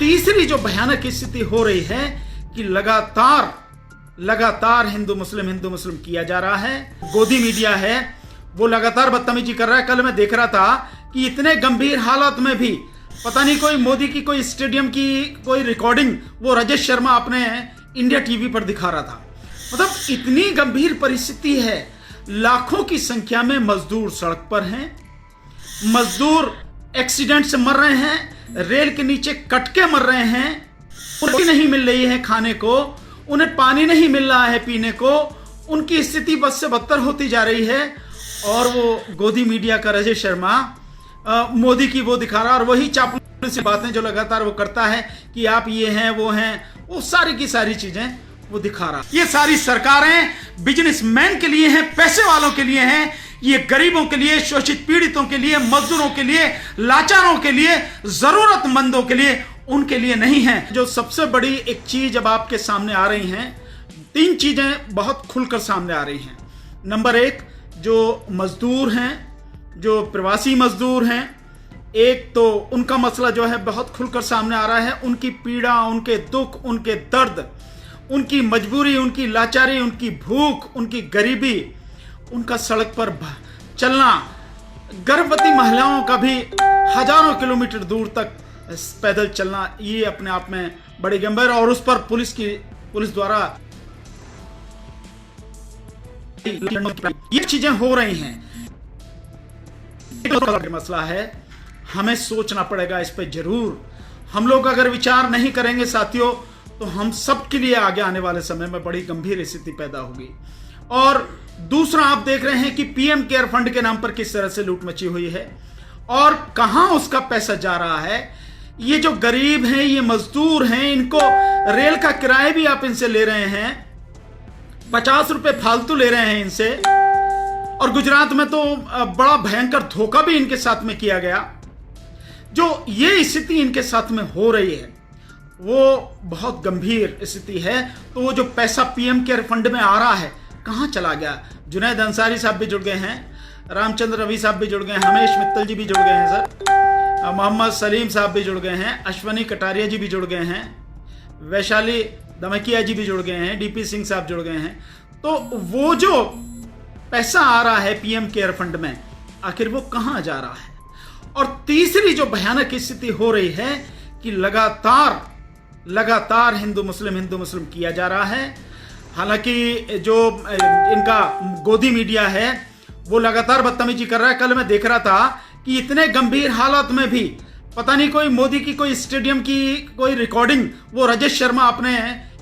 तीसरी जो भयानक स्थिति हो रही है कि लगातार हिंदू मुस्लिम किया जा रहा है। गोदी मीडिया है वो लगातार बदतमीजी कर रहा है। कल मैं देख रहा था कि इतने गंभीर हालात में भी पता नहीं कोई मोदी की कोई स्टेडियम की कोई रिकॉर्डिंग वो राजेश शर्मा अपने इंडिया टीवी पर दिखा रहा था। मतलब इतनी गंभीर परिस्थिति है। लाखों की संख्या में मजदूर सड़क पर हैं, मजदूर एक्सीडेंट से मर रहे हैं, रेल के नीचे कट के मर रहे हैं, रोटी नहीं मिल रही है खाने को, उन्हें पानी नहीं मिल रहा है पीने को, उनकी स्थिति बद से बदतर होती जा रही है। और वो गोदी मीडिया का राजेश शर्मा मोदी की वो दिखा रहा है और वही चापलूसी बातें जो लगातार वो करता है कि आप ये हैं वो सारी की सारी चीजें वो दिखा रहा। ये सारी सरकारें बिजनेसमैन के लिए हैं, पैसे वालों के लिए हैं। ये गरीबों के लिए, शोषित पीड़ितों के लिए, मजदूरों के लिए, लाचारों के लिए, जरूरतमंदों के लिए, उनके लिए नहीं है। जो सबसे बड़ी एक चीज अब आपके सामने आ रही हैं, तीन चीजें बहुत खुलकर सामने आ रही हैं। नंबर एक, जो मजदूर हैं, जो प्रवासी मजदूर हैं, एक तो उनका मसला जो है बहुत खुलकर सामने आ रहा है। उनकी पीड़ा, उनके दुख, उनके दर्द, उनकी मजबूरी, उनकी लाचारी, उनकी भूख, उनकी गरीबी, उनका सड़क पर चलना, गर्भवती महिलाओं का भी हजारों किलोमीटर दूर तक पैदल चलना, ये अपने आप में बड़ी गंभीर और उस पर पुलिस द्वारा ये चीजें हो रही हैं। मसला है, हमें सोचना पड़ेगा इस पे जरूर। हम लोग अगर विचार नहीं करेंगे साथियों तो हम सब के लिए आगे आने वाले समय में बड़ी गंभीर स्थिति पैदा होगी। और दूसरा, आप देख रहे हैं कि पीएम केयर फंड के नाम पर किस तरह से लूट मची हुई है और कहां उसका पैसा जा रहा है। ये जो गरीब हैं, ये मजदूर हैं, इनको रेल का किराया भी आप इनसे ले रहे हैं, 50 रुपए फालतू ले रहे हैं इनसे। और गुजरात में तो बड़ा भयंकर धोखा भी इनके साथ में किया गया। जो ये स्थिति इनके साथ में हो रही है वो बहुत गंभीर स्थिति है। तो वो जो पैसा पीएम केयर फंड में आ रहा है कहां चला गया? जुनैद अंसारी साहब भी जुड़ गए हैं, रामचंद्र रवि साहब भी जुड़ गए हैं, हमेश मित्तल जी भी जुड़ गए हैं सर, मोहम्मद सलीम साहब भी जुड़ गए हैं, अश्वनी कटारिया जी भी जुड़ गए हैं, वैशाली दमकिया जी भी जुड़ गए हैं, डीपी सिंह साहब जुड़ गए हैं। तो वो जो पैसा आ रहा है पीएम केयर फंड में, आखिर वो कहां जा रहा है? और तीसरी जो भयानक स्थिति हो रही है कि लगातार हिंदू मुस्लिम किया जा रहा है। हालांकि जो इनका गोदी मीडिया है वो लगातार बदतमीजी कर रहा है। कल मैं देख रहा था कि इतने गंभीर हालात में भी पता नहीं कोई मोदी की कोई स्टेडियम की कोई रिकॉर्डिंग वो राजेश शर्मा अपने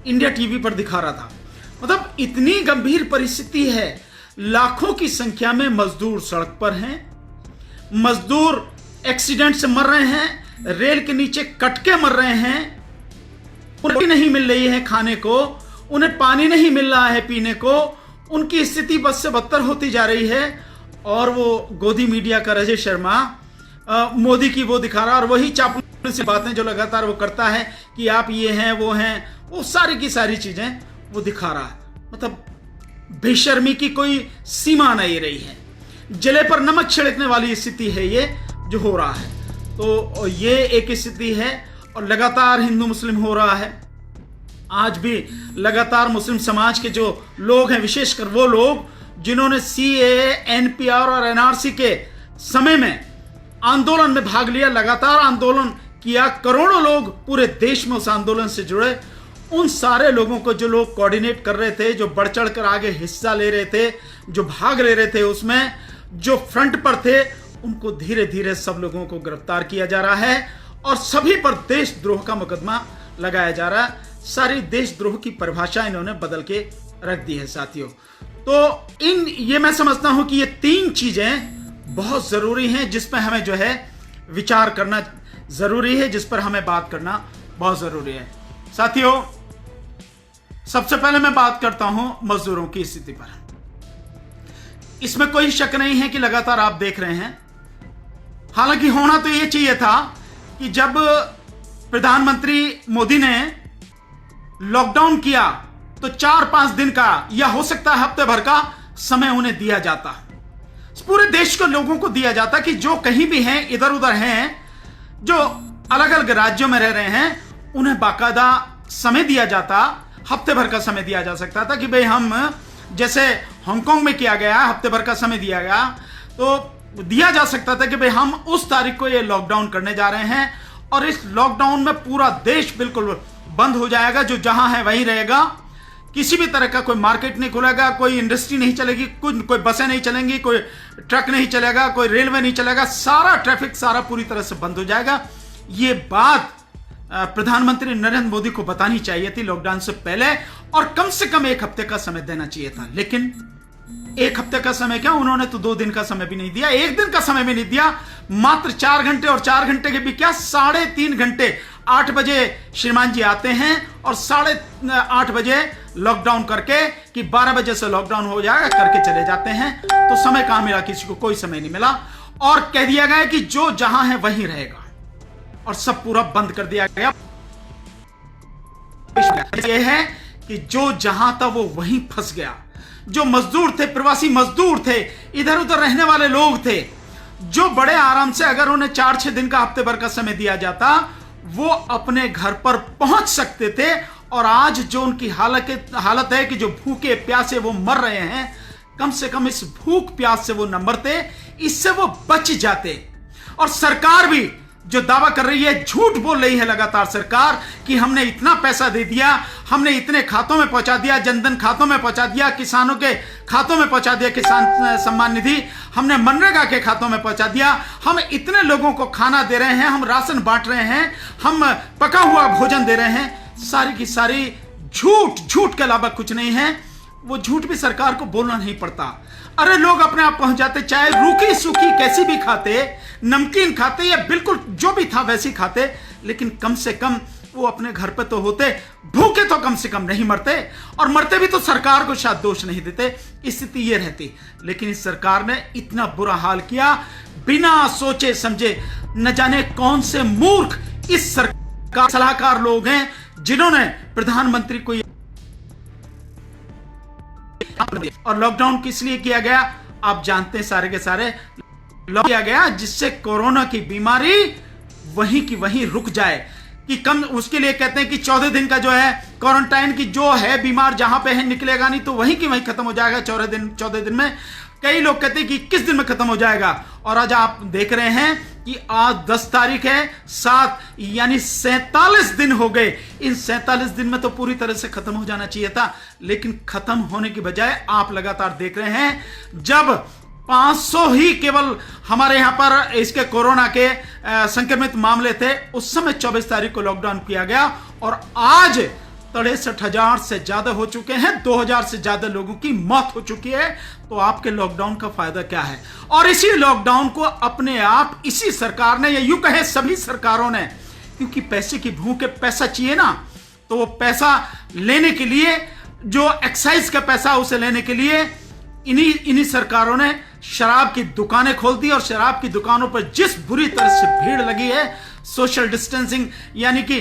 इंडिया टीवी पर दिखा रहा था। मतलब इतनी गंभीर परिस्थिति है। लाखों की संख्या में मजदूर सड़क पर हैं, मजदूर एक्सीडेंट से मर रहे हैं, रेल के नीचे कट के मर रहे हैं, रोटी नहीं मिल रही है खाने को, उन्हें पानी नहीं मिल रहा है पीने को, उनकी स्थिति बद से बदतर होती जा रही है। और वो गोदी मीडिया का राजेश शर्मा मोदी की वो दिखा रहा है और वही चापलूसी बातें जो लगातार वो करता है कि आप ये हैं वो सारी की सारी चीजें वो दिखा रहा है। मतलब बेशर्मी की कोई सीमा नहीं रही है। जले पर नमक छिड़कने वाली स्थिति है ये जो हो रहा है। तो ये एक स्थिति है और लगातार हिंदू मुस्लिम हो रहा है। आज भी लगातार मुस्लिम समाज के जो लोग हैं, विशेषकर वो लोग जिन्होंने सीएए, एनपीआर और एनआरसी के समय में आंदोलन में भाग लिया, लगातार आंदोलन किया, करोड़ों लोग पूरे देश में उस आंदोलन से जुड़े, उन सारे लोगों को जो लोग कोऑर्डिनेट कर रहे थे, जो बढ़ चढ़ कर आगे हिस्सा ले रहे थे, जो भाग ले रहे थे, उसमें जो फ्रंट पर थे, उनको धीरे धीरे सब लोगों को गिरफ्तार किया जा रहा है और सभी पर देशद्रोह का मुकदमा लगाया जा रहा है। सारी देशद्रोह की परिभाषा इन्होंने बदल के रख दी है साथियों। तो ये मैं समझता हूं कि ये तीन चीजें बहुत जरूरी हैं जिस पर हमें जो है विचार करना जरूरी है, जिस पर हमें बात करना बहुत जरूरी है साथियों। सबसे पहले मैं बात करता हूं मजदूरों की स्थिति पर। इसमें कोई शक नहीं है कि लगातार आप देख रहे हैं, हालांकि होना तो यह चाहिए था कि जब प्रधानमंत्री मोदी ने लॉकडाउन किया तो 4-5 दिन का या हो सकता है हफ्ते भर का समय उन्हें दिया जाता, पूरे देश के लोगों को दिया जाता कि जो कहीं भी हैं, इधर उधर हैं, जो अलग अलग राज्यों में रह रहे हैं, उन्हें बाकायदा समय दिया जाता, हफ्ते भर का समय दिया जा सकता था कि भाई हम, जैसे हांगकांग में किया गया, हफ्ते भर का समय दिया गया, तो दिया जा सकता था कि भाई हम उस तारीख को ये लॉकडाउन करने जा रहे हैं और इस लॉकडाउन में पूरा देश बिल्कुल बंद हो जाएगा, जो जहां है वहीं रहेगा, किसी भी तरह का कोई मार्केट नहीं खुलेगा, कोई इंडस्ट्री नहीं चलेगी, कोई बसें नहीं चलेंगी, कोई ट्रक नहीं चलेगा, कोई रेलवे नहीं चलेगा, सारा ट्रैफिक सारा पूरी तरह से बंद हो जाएगा। ये बात प्रधानमंत्री नरेंद्र मोदी को बतानी चाहिए थी लॉकडाउन से पहले, और कम से कम एक हफ्ते का समय देना चाहिए था। लेकिन एक हफ्ते का समय क्या, उन्होंने तो 2 दिन का समय भी नहीं दिया, 1 दिन का समय भी नहीं दिया, मात्र 4 घंटे, और 4 घंटे के भी क्या, 3.5 घंटे। 8 बजे श्रीमान जी आते हैं और 8:30 बजे लॉकडाउन करके कि 12 बजे से लॉकडाउन हो जाएगा करके चले जाते हैं। तो समय कहां मिला, किसी को कोई समय नहीं मिला, और कह दिया गया कि जो जहां है वहीं रहेगा, और सब पूरा बंद कर दिया गया। यह है कि जो जहां था वो वहीं फंस गया। जो मजदूर थे, प्रवासी मजदूर थे, इधर उधर रहने वाले लोग थे, जो बड़े आराम से अगर उन्हें 4-6 दिन का, हफ्ते भर का समय दिया जाता, वो अपने घर पर पहुंच सकते थे। और आज जो उनकी हालत है कि जो भूखे प्यासे वो मर रहे हैं, कम से कम इस भूख प्यास से वो न मरते, इससे वो बच जाते। और सरकार भी जो दावा कर रही है, झूठ बोल रही है लगातार सरकार कि हमने इतना पैसा दे दिया, हमने इतने खातों में पहुंचा दिया, जनधन खातों में पहुंचा दिया, किसानों के खातों में पहुंचा दिया, किसान सम्मान निधि हमने मनरेगा के खातों में पहुंचा दिया, हम इतने लोगों को खाना दे रहे हैं, हम राशन बांट रहे हैं, हम पका हुआ भोजन दे रहे हैं। सारी की सारी झूठ के अलावा कुछ नहीं है। वो झूठ भी सरकार को बोलना नहीं पड़ता। अरे लोग अपने आप पहुंच जाते, चाहे रूखी सूखी कैसी भी खाते, नमकीन खाते या बिल्कुल जो भी था वैसी खाते, लेकिन कम से कम वो अपने घर पे तो होते, भूखे तो कम से कम नहीं मरते, और मरते भी तो सरकार को शायद दोष नहीं देते। स्थिति ये रहती। लेकिन इस सरकार ने इतना बुरा हाल किया, बिना सोचे समझे। न जाने कौन से मूर्ख इस सरकार सलाहकार लोग हैं जिन्होंने प्रधानमंत्री को, और लॉकडाउन किस लिए किया गया आप जानते हैं, सारे के सारे लॉक किया गया जिससे कोरोना की बीमारी वहीं की वहीं रुक जाए, कि कम, उसके लिए कहते हैं कि 14 दिन का जो है क्वारंटाइन की, जो है बीमार जहां पे है निकलेगा नहीं, तो वहीं की वहीं खत्म हो जाएगा 14 दिन में। कई लोग कहते हैं कि 21 दिन में खत्म हो जाएगा, और आज आप देख रहे हैं कि आज 10 तारीख है, 7 यानी 47 दिन हो गए। इन 47 दिन में तो पूरी तरह से खत्म हो जाना चाहिए था, लेकिन खत्म होने की बजाय आप लगातार देख रहे हैं, जब 500 ही केवल हमारे यहां पर इसके कोरोना के संक्रमित मामले थे, उस समय 24 तारीख को लॉकडाउन किया गया, और आज 63,000 से ज्यादा हो चुके हैं, 2,000 से ज्यादा लोगों की मौत हो चुकी है। तो आपके लॉकडाउन का फायदा क्या है? और इसी लॉकडाउन को अपने आप इसी सरकार ने, या यूं कहें सभी सरकारों ने, क्योंकि पैसे की भूख है, पैसा चाहिए ना, तो वो पैसा लेने के लिए, जो एक्साइज का पैसा उसे लेने के लिए इन्हीं सरकारों ने शराब की दुकानें खोल दी, और शराब की दुकानों पर जिस बुरी तरह से भीड़ लगी है, सोशल डिस्टेंसिंग यानी कि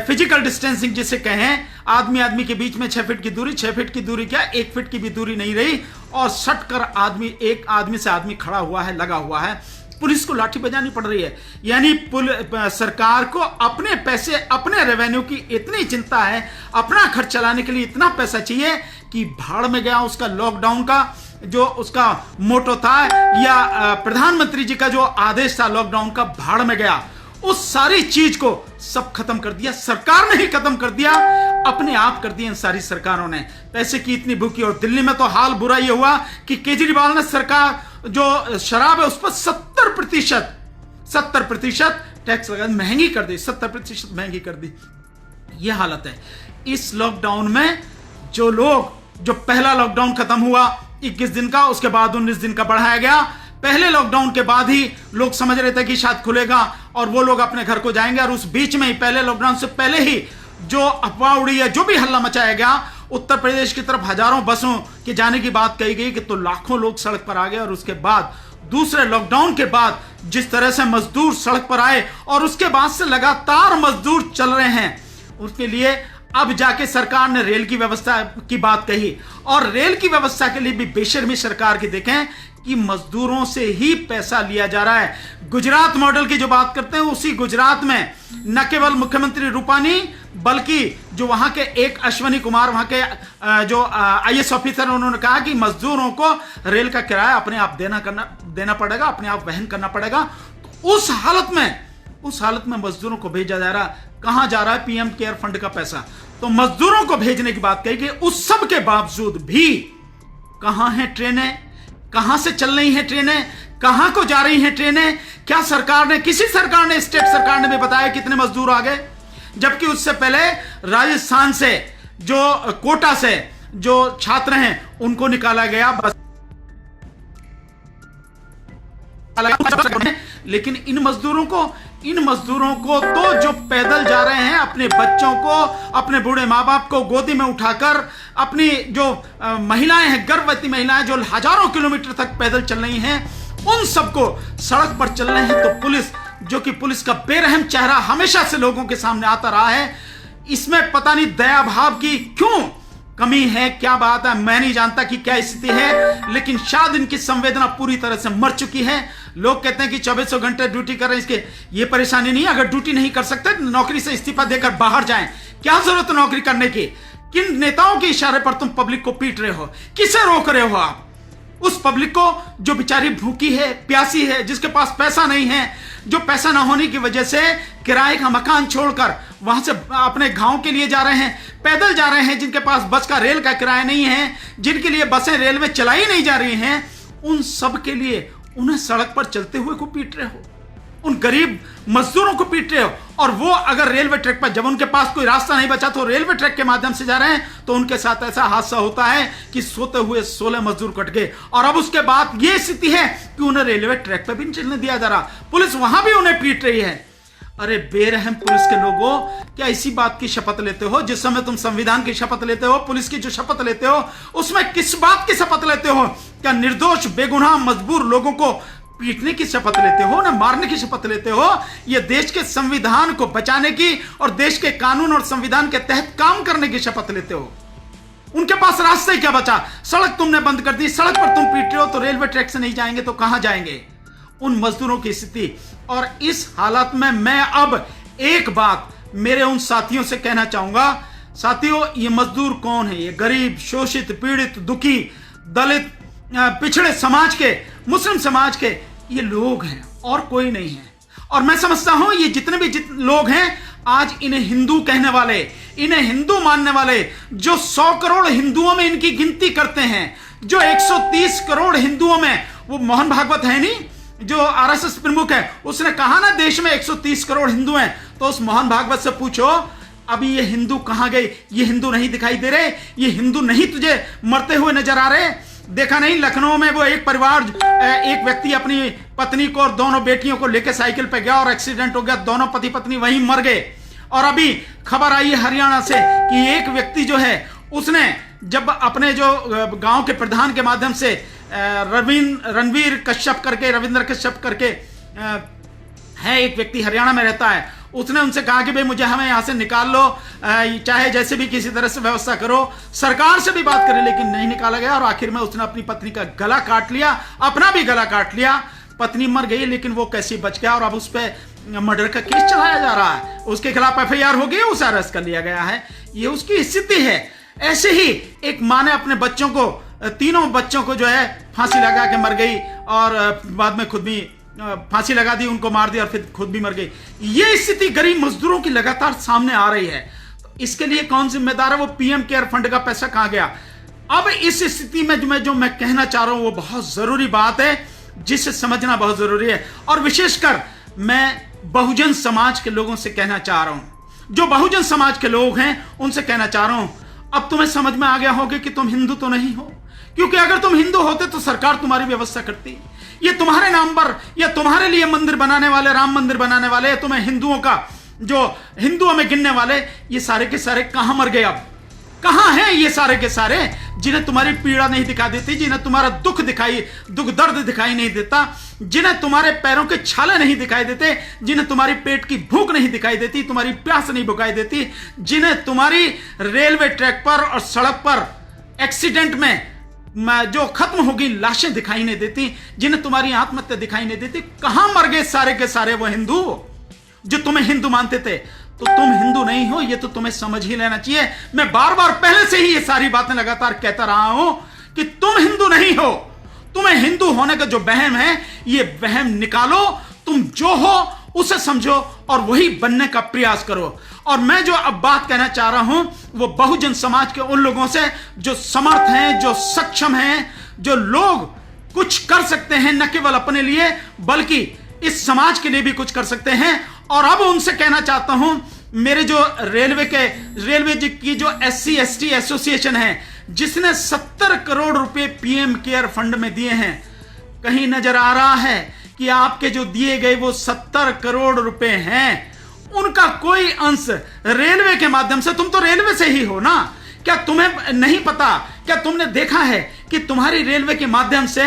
फिजिकल डिस्टेंसिंग जिसे कहें, आदमी के बीच में 6 फीट की दूरी, 6 फीट की दूरी क्या, 1 फीट की भी दूरी नहीं रही, और सट कर एक आदमी से आदमी खड़ा हुआ है, लगा हुआ है। पुलिस को लाठी बजानी पड़ रही है। यानी सरकार को अपने पैसे, अपने रेवेन्यू की इतनी चिंता है, अपना खर्च चलाने के लिए इतना पैसा चाहिए कि भाड़ में गया उसका लॉकडाउन का जो उसका मोटो था, या प्रधानमंत्री जी का जो आदेश था लॉकडाउन का, भाड़ में गया। उस सारी चीज को सब खत्म कर दिया, सरकार ने ही खत्म कर दिया, अपने आप कर दिया इन सारी सरकारों ने। पैसे की इतनी भूखी, और दिल्ली में तो हाल बुरा यह हुआ कि केजरीवाल ने सरकार जो शराब है उस पर 70% टैक्स लगा, महंगी कर दी, 70% महंगी कर दी। यह हालत है। इस लॉकडाउन में जो लोग, जो पहला लॉकडाउन खत्म हुआ 21 दिन का, उसके बाद 19 दिन का बढ़ाया गया। पहले लॉकडाउन के बाद ही लोग समझ रहे थे कि शायद खुलेगा और वो लोग अपने घर को जाएंगे, और उस बीच में ही, पहले लॉकडाउन से पहले ही जो अफवाह उड़ी है, जो भी हल्ला मचाया गया, उत्तर प्रदेश की तरफ हजारों बसों के जाने की बात कही गई कि तो लाखों लोग सड़क पर आ गए। और उसके बाद दूसरे लॉकडाउन के बाद जिस तरह से मजदूर सड़क पर आए, और उसके बाद से लगातार मजदूर चल रहे हैं, उसके लिए अब जाके सरकार ने रेल की व्यवस्था की बात कही। और रेल की व्यवस्था के लिए भी बेशर्मी सरकार की देखें कि मजदूरों से ही पैसा लिया जा रहा है। गुजरात मॉडल की जो बात करते हैं, उसी गुजरात में न केवल मुख्यमंत्री रूपानी बल्कि जो वहां के एक अश्वनी कुमार, वहां के जो आईएएस ऑफिसर, उन्होंने कहा कि मजदूरों को रेल का किराया अपने आप देना पड़ेगा, अपने आप वहन करना पड़ेगा। तो उस हालत में मजदूरों को भेजा जा रहा, कहां जा रहा है पीएम केयर फंड का पैसा। तो मजदूरों को भेजने की बात कही कि उस सब के बावजूद भी कहां हैं ट्रेनें, कहां से चल रही हैं ट्रेनें, कहां को जा रही हैं ट्रेनें। क्या सरकार ने, किसी सरकार ने, स्टेट सरकार ने भी बताया कितने मजदूर आ गए? जबकि उससे पहले राजस्थान से, जो कोटा से जो छात्र हैं उनको निकाला गया बस, लेकिन इन मजदूरों को तो जो पैदल जा रहे हैं, अपने बच्चों को, अपने बूढ़े माँ बाप को गोदी में उठाकर, अपनी जो महिलाएं हैं, गर्भवती महिलाएं जो हजारों किलोमीटर तक पैदल चल रही हैं, उन सबको सड़क पर चल रहे हैं। तो पुलिस, जो कि पुलिस का बेरहम चेहरा हमेशा से लोगों के सामने आता रहा है, इसमें पता नहीं दया भाव की क्यों कमी है, क्या बात है, मैं नहीं जानता कि क्या स्थिति है, लेकिन शायद इनकी संवेदना पूरी तरह से मर चुकी है। लोग कहते हैं कि 2400 घंटे ड्यूटी कर रहे हैं, इसके ये परेशानी नहीं है। अगर ड्यूटी नहीं कर सकते, नौकरी से इस्तीफा देकर बाहर जाएं। क्या जरूरत है नौकरी करने की? किन नेताओं के इशारे पर तुम पब्लिक को पीट रहे हो? किसे रोक रहे हो आप? उस पब्लिक को जो बेचारी भूखी है, प्यासी है, जिसके पास पैसा नहीं है, जो पैसा ना होने की वजह से किराए का मकान छोड़कर वहां से अपने गांव के लिए जा रहे हैं, पैदल जा रहे हैं, जिनके पास बस का, रेल का किराया नहीं है, जिनके लिए बसें रेल में चलाई नहीं जा रही हैं, उन सब के लिए उन्हें सड़क पर चलते हुए को पीट रहे हो, उन गरीब मजदूरों को पीट रहे हो। और वो अगर रेलवे ट्रैक पर, जब उनके पास कोई रास्ता नहीं बचा तो रेलवे ट्रैक के माध्यम से जा रहे हैं, तो उनके साथ ऐसा हादसा होता है कि सोते हुए 16 मजदूर कट गए। और अब उसके बाद ये स्थिति है कि उन्हें रेलवे ट्रैक पर भी नहीं चलने दिया जा रहा, पुलिस वहां भी उन्हें पीट रही है। अरे बेरहम पुलिस के लोगों, क्या इसी बात की शपथ लेते हो जिस समय तुम संविधान की शपथ लेते हो, पुलिस की जो शपथ लेते हो, उसमें किस बात की शपथ लेते हो? क्या निर्दोष, बेगुनाह, मजबूर लोगों को पीटने की शपथ लेते हो, ना मारने की शपथ लेते हो? यह देश के संविधान को बचाने की और देश के कानून और संविधान के तहत काम करने की शपथ लेते हो। उनके पास रास्ते क्या बचा? सड़क तुमने बंद कर दी, सड़क पर तुम पीट रहे हो, तो रेलवे ट्रैक से नहीं जाएंगे तो कहां जाएंगे? उन मजदूरों की स्थिति। और इस हालत में मैं अब एक बात मेरे उन साथियों से कहना चाहूंगा, साथियों, ये मजदूर कौन है? ये गरीब, शोषित, पीड़ित, दुखी, दलित, पिछड़े समाज के, मुस्लिम समाज के ये लोग हैं और कोई नहीं है। और मैं समझता हूं ये जितने भी लोग हैं, आज इन्हें हिंदू कहने वाले, इन्हें हिंदू मानने वाले, जो 100 करोड़ हिंदुओं में इनकी गिनती करते हैं, जो 130 करोड़ हिंदुओं में, वो मोहन भागवत है नहीं, जो आरएसएस प्रमुख है, उसने कहा ना देश में 130 करोड़ हिंदू हैं। तो उस मोहन भागवत से पूछो, अभी ये हिंदू कहां गए? ये हिंदू नहीं दिखाई दे रहे? ये हिंदू नहीं तुझे मरते हुए नजर आ रहे? देखा नहीं लखनऊ में वो एक परिवार, एक व्यक्ति अपनी पत्नी को और दोनों बेटियों को लेकर साइकिल पे गया और एक्सीडेंट हो गया, दोनों पति पत्नी वहीं मर गए। और अभी खबर आई है हरियाणा से कि एक व्यक्ति जो है, उसने जब अपने जो गांव के प्रधान के माध्यम से रविंद्र कश्यप करके है, एक व्यक्ति हरियाणा में रहता है, उसने उनसे कहा कि भाई मुझे हमें यहां से निकाल लो, चाहे जैसे भी किसी तरह से व्यवस्था करो, सरकार से भी बात करें, लेकिन नहीं निकाला गया। और आखिर में उसने अपनी पत्नी का गला काट लिया, अपना भी गला काट लिया, पत्नी मर गई, लेकिन वो कैसे बच गया। और अब उस पर मर्डर का केस चलाया जा रहा है, उसके खिलाफ एफआईआर हो गई, उसे अरेस्ट कर लिया गया है। ये उसकी स्थिति है। ऐसे ही एक माँ ने अपने बच्चों को, तीनों बच्चों को जो है फांसी लगा के मर गई, और बाद में खुद भी फांसी लगा दी, उनको मार दिया और फिर खुद भी मर गई। ये स्थिति गरीब मजदूरों की लगातार सामने आ रही है। तो इसके लिए कौन जिम्मेदार है? वो पीएम केयर फंड का पैसा कहां गया? अब इस स्थिति में जो मैं कहना चाह रहा हूं वो बहुत जरूरी बात है, जिसे समझना बहुत जरूरी है। और विशेषकर मैं बहुजन समाज के लोगों से कहना चाह रहा हूं, जो बहुजन समाज के लोग हैं उनसे कहना चाह रहा हूं, अब तुम्हें समझ में आ गया होगा कि तुम हिंदू तो नहीं हो, क्योंकि अगर तुम हिंदू होते तो सरकार तुम्हारी व्यवस्था करती। ये तुम्हारे नाम पर या तुम्हारे लिए मंदिर बनाने वाले, राम मंदिर बनाने वाले, तुम्हें हिंदुओं का, जो हिंदुओं में गिनने वाले, ये सारे के सारे कहां मर गए? अब कहां हैं ये सारे के सारे, जिन्हें तुम्हारी पीड़ा नहीं दिखा देती, जिन्हें तुम्हारा दुख दर्द दिखाई नहीं देता, जिन्हें तुम्हारे पैरों के छाले नहीं दिखाई देते, जिन्हें तुम्हारी पेट की भूख नहीं दिखाई देती, तुम्हारी प्यास नहीं बुझाई देती, जिन्हें तुम्हारी रेलवे ट्रैक पर और सड़क पर एक्सीडेंट में जो खत्म होगी लाशें दिखाई नहीं देती, जिन्हें तुम्हारी आत्महत्या दिखाई नहीं देती। कहां मर गए सारे के सारे वो हिंदू जो तुम्हें हिंदू मानते थे? तो तुम हिंदू नहीं हो, ये तो तुम्हें समझ ही लेना चाहिए। मैं बार बार पहले से ही ये सारी बातें लगातार कहता रहा हूं कि तुम हिंदू नहीं हो। तुम्हें हिंदू होने का जो वहम है, ये वहम निकालो। तुम जो हो उसे समझो और वही बनने का प्रयास करो। और मैं जो अब बात कहना चाह रहा हूं वो बहुजन समाज के उन लोगों से जो समर्थ हैं, जो सक्षम हैं, जो लोग कुछ कर सकते हैं, न केवल अपने लिए बल्कि इस समाज के लिए भी कुछ कर सकते हैं। और अब उनसे कहना चाहता हूं, मेरे जो रेलवे की जो SC ST एसोसिएशन है, जिसने 70 करोड़ रुपए PM केयर फंड में दिए हैं, कहीं नजर आ रहा है कि आपके जो दिए गए वो 70 करोड़ रुपए हैं, उनका कोई अंश रेलवे के माध्यम से, तुम तो रेलवे से ही हो ना, क्या तुम्हें नहीं पता? क्या तुमने देखा है कि तुम्हारी रेलवे के माध्यम से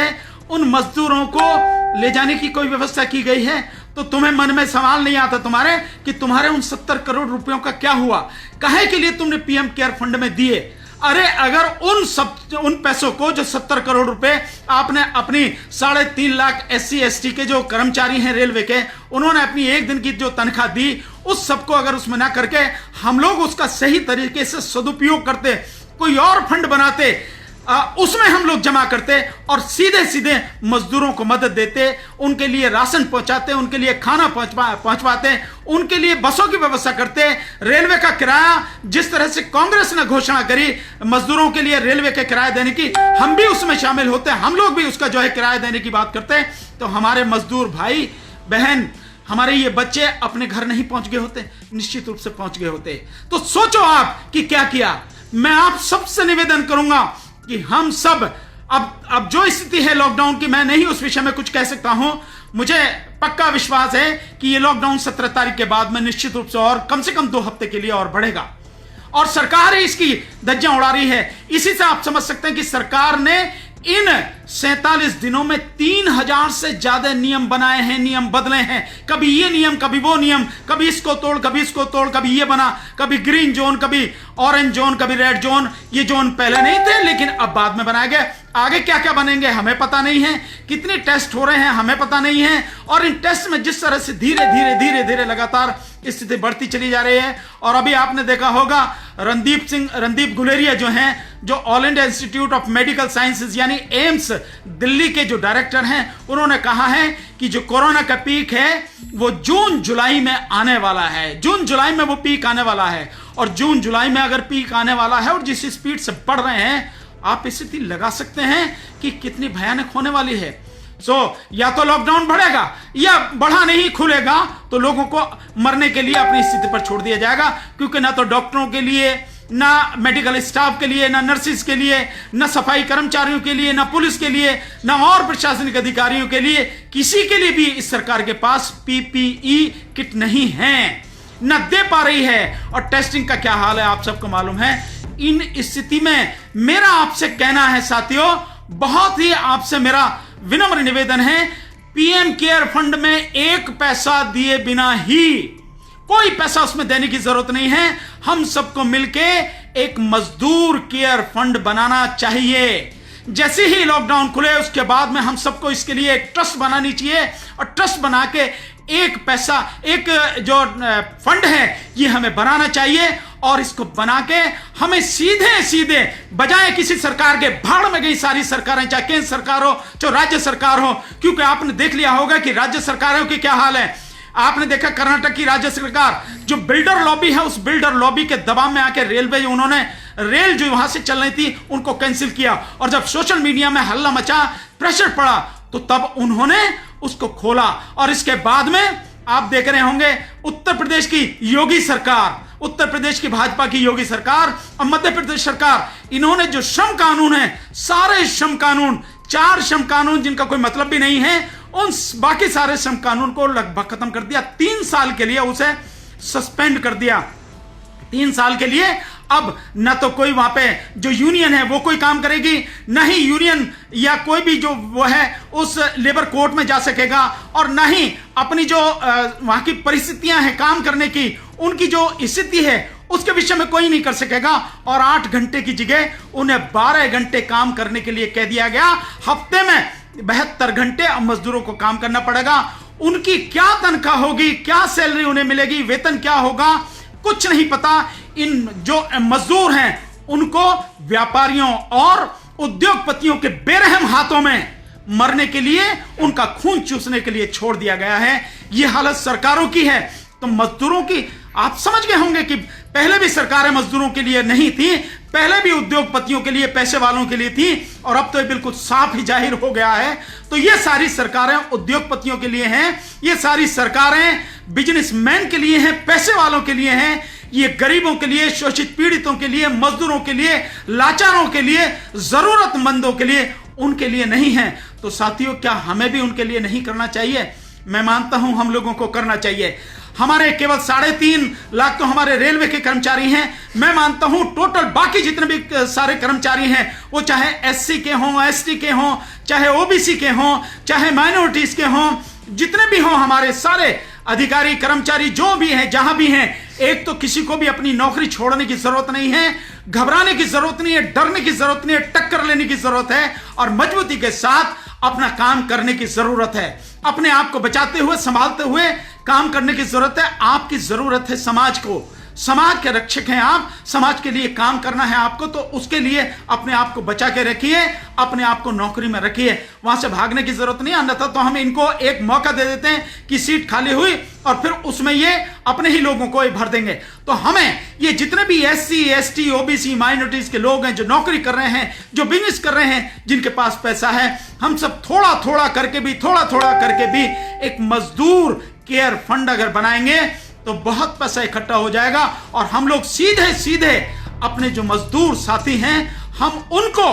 उन मजदूरों को ले जाने की कोई व्यवस्था की गई है? तो तुम्हें मन में सवाल नहीं आता तुम्हारे कि तुम्हारे उन 70 करोड़ रुपयों का क्या हुआ? काहे के लिए तुमने PM केयर फंड में दिए? अरे अगर उन पैसों को, जो 70 करोड़ रुपए आपने अपनी 3.5 लाख SC ST के जो कर्मचारी हैं रेलवे के, उन्होंने अपनी एक दिन की जो तनख्वाह दी, उस सबको अगर उसमें ना करके हम लोग उसका सही तरीके से सदुपयोग करते, कोई और फंड बनाते, उसमें हम लोग जमा करते और सीधे सीधे मजदूरों को मदद देते, उनके लिए राशन पहुंचाते, उनके लिए खाना पहुंचवाते, उनके लिए बसों की व्यवस्था करते। रेलवे का किराया, जिस तरह से कांग्रेस ने घोषणा करी मजदूरों के लिए रेलवे के किराया देने की, हम भी उसमें शामिल होते, हम लोग भी उसका जो है किराया देने की बात करते, तो हमारे मजदूर भाई बहन, हमारे ये बच्चे अपने घर नहीं पहुंच गए होते, निश्चित रूप से पहुंच गए होते। तो सोचो आप कि क्या किया। मैं आप सबसे निवेदन करूंगा कि हम सब, अब जो स्थिति है लॉकडाउन की, मैं नहीं उस विषय में कुछ कह सकता हूं। मुझे पक्का विश्वास है कि ये लॉकडाउन 17 तारीख के बाद में निश्चित रूप से और कम से कम 2 हफ्ते के लिए और बढ़ेगा, और सरकार ही इसकी धज्जियां उड़ा रही है। इसी से आप समझ सकते हैं कि सरकार ने इन 47 दिनों में 3000 से ज्यादा नियम बनाए हैं, नियम बदले हैं। कभी ये नियम, कभी वो नियम, कभी इसको तोड़, कभी इसको तोड़, कभी ये बना, कभी ग्रीन जोन, कभी ऑरेंज जोन, कभी रेड जोन। ये जोन पहले नहीं थे लेकिन अब बाद में बनाए गए। आगे क्या क्या बनेंगे हमें पता नहीं है, कितने टेस्ट हो रहे हैं हमें पता नहीं है, और इन टेस्ट में जिस तरह से धीरे धीरे धीरे धीरे लगातार स्थिति बढ़ती चली जा रही है। और अभी आपने देखा होगा रणदीप गुलेरिया जो हैं, जो all India institute of medical sciences यानी एम्स दिल्ली के जो डायरेक्टर हैं, उन्होंने कहा है कि जो कोरोना का पीक है वो जून जुलाई में आने वाला है। जून जुलाई में वो पीक आने वाला है, और जून जुलाई में अगर पीक आने वाला है और जिस स्पीड से बढ़ रहे हैं, आप स्थिति लगा सकते हैं कि कितनी भयानक होने वाली है। या तो लॉकडाउन बढ़ेगा या बढ़ा नहीं खुलेगा तो लोगों को मरने के लिए अपनी स्थिति पर छोड़ दिया जाएगा, क्योंकि ना तो डॉक्टरों के लिए, ना मेडिकल स्टाफ के लिए, ना नर्सिस के लिए, ना सफाई कर्मचारियों के लिए, ना पुलिस के लिए, ना और प्रशासनिक अधिकारियों के लिए, किसी के लिए भी इस सरकार के पास PPE किट नहीं है, ना दे पा रही है। और टेस्टिंग का क्या हाल है आप सबको मालूम है। इन स्थिति में मेरा आपसे कहना है साथियों, बहुत ही आपसे मेरा विनम्र निवेदन है, PM केयर फंड में 1 पैसा दिए बिना ही, कोई पैसा उसमें देने की जरूरत नहीं है, हम सबको मिलके एक मजदूर केयर फंड बनाना चाहिए। जैसे ही लॉकडाउन खुले उसके बाद में हम सबको इसके लिए एक ट्रस्ट बनानी चाहिए, और ट्रस्ट बना के 1 पैसा, एक जो फंड है ये हमें बनाना चाहिए, और इसको बना के हमें सीधे सीधे, बजाय किसी सरकार के, भाड़ में गई सारी सरकारें, चाहे केंद्र सरकार हो चाहे राज्य सरकार हो, क्योंकि आपने देख लिया होगा कि राज्य सरकारों की क्या हाल है। आपने देखा कर्नाटक की राज्य सरकार, जो बिल्डर लॉबी है, उस बिल्डर लॉबी के दबाव में आके रेलवे, उन्होंने रेल जो वहां से चल रही थी उनको कैंसिल किया, और जब सोशल मीडिया में हल्ला मचा, प्रेशर पड़ा, तो तब उन्होंने उसको खोला। और इसके बाद में आप देख रहे होंगे उत्तर प्रदेश की योगी सरकार, उत्तर प्रदेश की भाजपा की योगी सरकार और मध्य प्रदेश सरकार, इन्होंने जो श्रम कानून है, सारे श्रम कानून, 4 श्रम कानून जिनका कोई मतलब भी नहीं है, उन बाकी सारे श्रम कानून को लगभग खत्म कर दिया। 3 साल के लिए उसे सस्पेंड कर दिया, 3 साल के लिए। अब ना तो कोई वहां पे जो यूनियन है वो कोई काम करेगी, ना ही यूनियन या कोई भी जो वो है उस लेबर कोर्ट में जा सकेगा, और ना ही अपनी जो वहां की परिस्थितियां हैं काम करने की, उनकी जो स्थिति है उसके विषय में कोई नहीं कर सकेगा। और 8 घंटे की जगह उन्हें 12 घंटे काम करने के लिए कह दिया गया। हफ्ते में 72 घंटे अब मजदूरों को काम करना पड़ेगा। उनकी क्या तनख्वाह होगी, क्या सैलरी उन्हें मिलेगी, वेतन क्या होगा, कुछ नहीं पता। इन जो मजदूर हैं उनको व्यापारियों और उद्योगपतियों के बेरहम हाथों में मरने के लिए, उनका खून चूसने के लिए छोड़ दिया गया है। यह हालत सरकारों की है तो मजदूरों की आप समझ गए होंगे कि पहले भी सरकारें मजदूरों के लिए नहीं थी, पहले भी उद्योगपतियों के लिए, पैसे वालों के लिए थी, और अब तो ये बिल्कुल साफ ही जाहिर हो गया है। तो ये सारी सरकारें उद्योगपतियों के लिए हैं, ये सारी सरकारें बिजनेसमैन के लिए हैं, पैसे वालों के लिए हैं, ये गरीबों के लिए, शोषित पीड़ितों के लिए, मजदूरों के लिए, लाचारों के लिए, जरूरतमंदों के लिए, उनके लिए नहीं है। तो साथियों, क्या हमें भी उनके लिए नहीं करना चाहिए? मैं मानता हूं हम लोगों को करना चाहिए। हमारे केवल 3.5 लाख तो हमारे रेलवे के कर्मचारी हैं। मैं मानता हूं टोटल बाकी जितने भी सारे कर्मचारी हैं, वो चाहे एससी के हों, एसटी के हों, चाहे ओबीसी के हों, चाहे माइनॉरिटीज के हों, जितने भी हों, हमारे सारे अधिकारी कर्मचारी जो भी हैं, जहां भी हैं, एक तो किसी को भी अपनी नौकरी छोड़ने की जरूरत नहीं है, घबराने की जरूरत नहीं है, डरने की जरूरत नहीं है, टक्कर लेने की जरूरत है, और मजबूती के साथ अपना काम करने की जरूरत है। अपने आप को बचाते हुए, संभालते हुए काम करने की जरूरत है। आपकी जरूरत है समाज को, समाज के रक्षक हैं आप, समाज के लिए काम करना है आपको, तो उसके लिए अपने आप को बचा के रखिए, अपने आप को नौकरी में रखिए, वहां से भागने की जरूरत नहीं। अन्यथा तो हम इनको एक मौका दे देते हैं कि सीट खाली हुई और फिर उसमें ये अपने ही लोगों को भर देंगे। तो हमें ये जितने भी एससी, एसटी, ओबीसी, माइनॉरिटीज के लोग हैं, जो नौकरी कर रहे हैं, जो बिजनेस कर रहे हैं, जिनके पास पैसा है, हम सब थोड़ा थोड़ा करके भी एक मजदूर केयर फंड अगर बनाएंगे तो बहुत पैसा इकट्ठा हो जाएगा, और हम लोग सीधे सीधे अपने जो मजदूर साथी हैं, हम उनको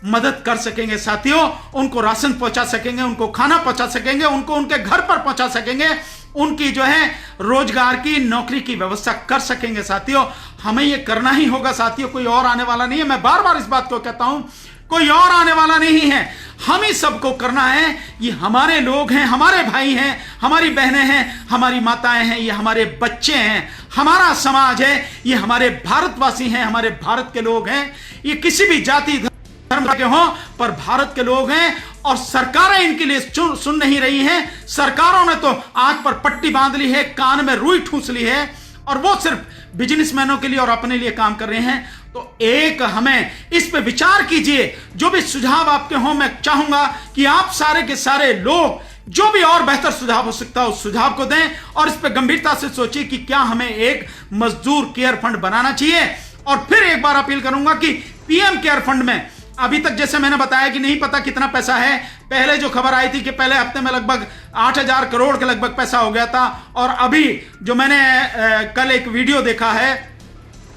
मदद कर सकेंगे साथियों, उनको राशन पहुंचा सकेंगे, उनको खाना पहुंचा सकेंगे, उनको उनके घर पर पहुंचा सकेंगे, उनकी जो है रोजगार की, नौकरी की व्यवस्था कर सकेंगे साथियों। हमें यह करना ही होगा साथियों, कोई और आने वाला नहीं है। मैं बार बार इस बात को कहता हूं, कोई और आने वाला नहीं है, हम ही सबको करना है। ये हमारे लोग हैं, हमारे भाई हैं, हमारी बहनें हैं, हमारी माताएं हैं, ये हमारे बच्चे हैं, हमारा समाज है, ये हमारे भारतवासी हैं, हमारे भारत के लोग हैं। ये किसी भी जाति धर्म के हों, पर भारत के लोग हैं, और सरकारें इनके लिए सुन नहीं रही हैं। सरकारों ने तो आंख पर पट्टी बांध ली है, कान में रुई ठूस ली है, और वो सिर्फ बिजनेसमैनों के लिए और अपने लिए काम कर रहे हैं। तो एक हमें इस पे विचार कीजिए। जो भी सुझाव आपके हों, मैं चाहूंगा कि आप सारे के सारे लोग जो भी और बेहतर सुझाव हो सकता है उस सुझाव को दें, और इस पे गंभीरता से सोचिए कि क्या हमें एक मजदूर केयर फंड बनाना चाहिए। और फिर एक बार अपील करूंगा कि पीएम केयर फंड में अभी तक जैसे मैंने बताया कि नहीं पता कितना पैसा है। पहले जो खबर आई थी कि पहले हफ्ते में लगभग 8,000 करोड़ के लगभग पैसा हो गया था, और अभी जो मैंने कल एक वीडियो देखा है,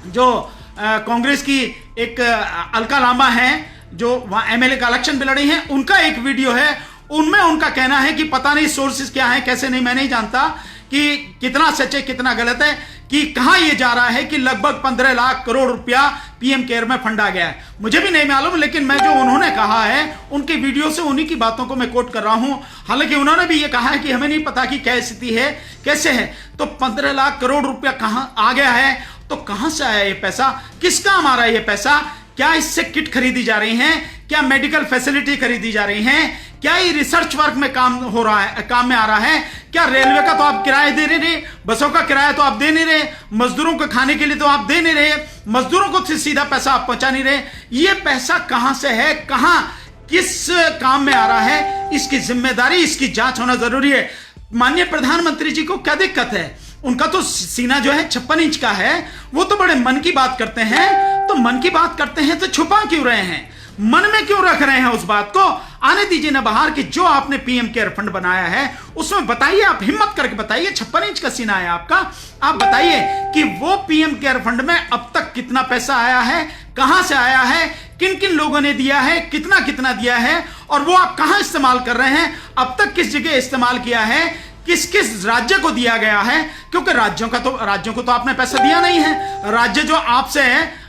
जो कांग्रेस की एक अलका लांबा है, जो वहां एमएलए का इलेक्शन भी लड़ी हैं, उनका एक वीडियो है। उनमें उनका कहना है कि पता नहीं सोर्सेस क्या है, कैसे नहीं, मैं नहीं जानता कि कितना सच है कितना गलत है, कि कहां ये जा रहा है कि लगभग 15 लाख करोड़ रुपया पीएम केयर में फंडा गया है। मुझे भी नहीं मालूम, लेकिन मैं जो उन्होंने कहा है उनके वीडियो से उन्हीं की बातों को मैं कोट कर रहा हूं। हालांकि उन्होंने भी ये कहा है कि हमें नहीं पता कि क्या स्थिति है, कैसे है। तो 15 लाख करोड़ रुपया कहां आ गया है, तो कहां से आया ये पैसा, किस काम आ रहा है ये पैसा? क्या इससे किट खरीदी जा रही हैं? क्या मेडिकल फैसिलिटी खरीदी जा रही हैं? क्या ये रिसर्च वर्क में काम हो रहा है, काम में आ रहा है? क्या रेलवे का तो आप किराया दे नहीं रहे, बसों का किराया तो आप दे नहीं रहे, मजदूरों को खाने के लिए तो आप दे नहीं रहे, मजदूरों को सीधा पैसा आप पहुंचा नहीं रहे। ये पैसा कहां से है, कहां किस काम में आ रहा है, इसकी जिम्मेदारी, इसकी जांच होना जरूरी है। माननीय प्रधानमंत्री जी को क्या दिक्कत है? उनका तो सीना जो है 56 इंच का है, वो तो बड़े मन की बात करते हैं। तो मन की बात करते हैं तो छुपा क्यों रहे हैं, मन में क्यों रख रहे हैं उस बात को? आने दीजिए ना बाहर कि जो आपने पीएम केयर फंड बनाया है उसमें बताइए, आप हिम्मत करके बताइए। 56 इंच का सीना है आपका, आप बताइए कि वो पीएम केयर फंड में अब तक कितना पैसा आया है, कहां से आया है, किन किन लोगों ने दिया है, कितना कितना दिया है, और वो आप कहां इस्तेमाल कर रहे हैं, अब तक किस जगह इस्तेमाल किया है, किस किस राज्य को दिया गया है। क्योंकि राज्यों को तो आपने पैसा दिया नहीं है। राज्य जो आपसे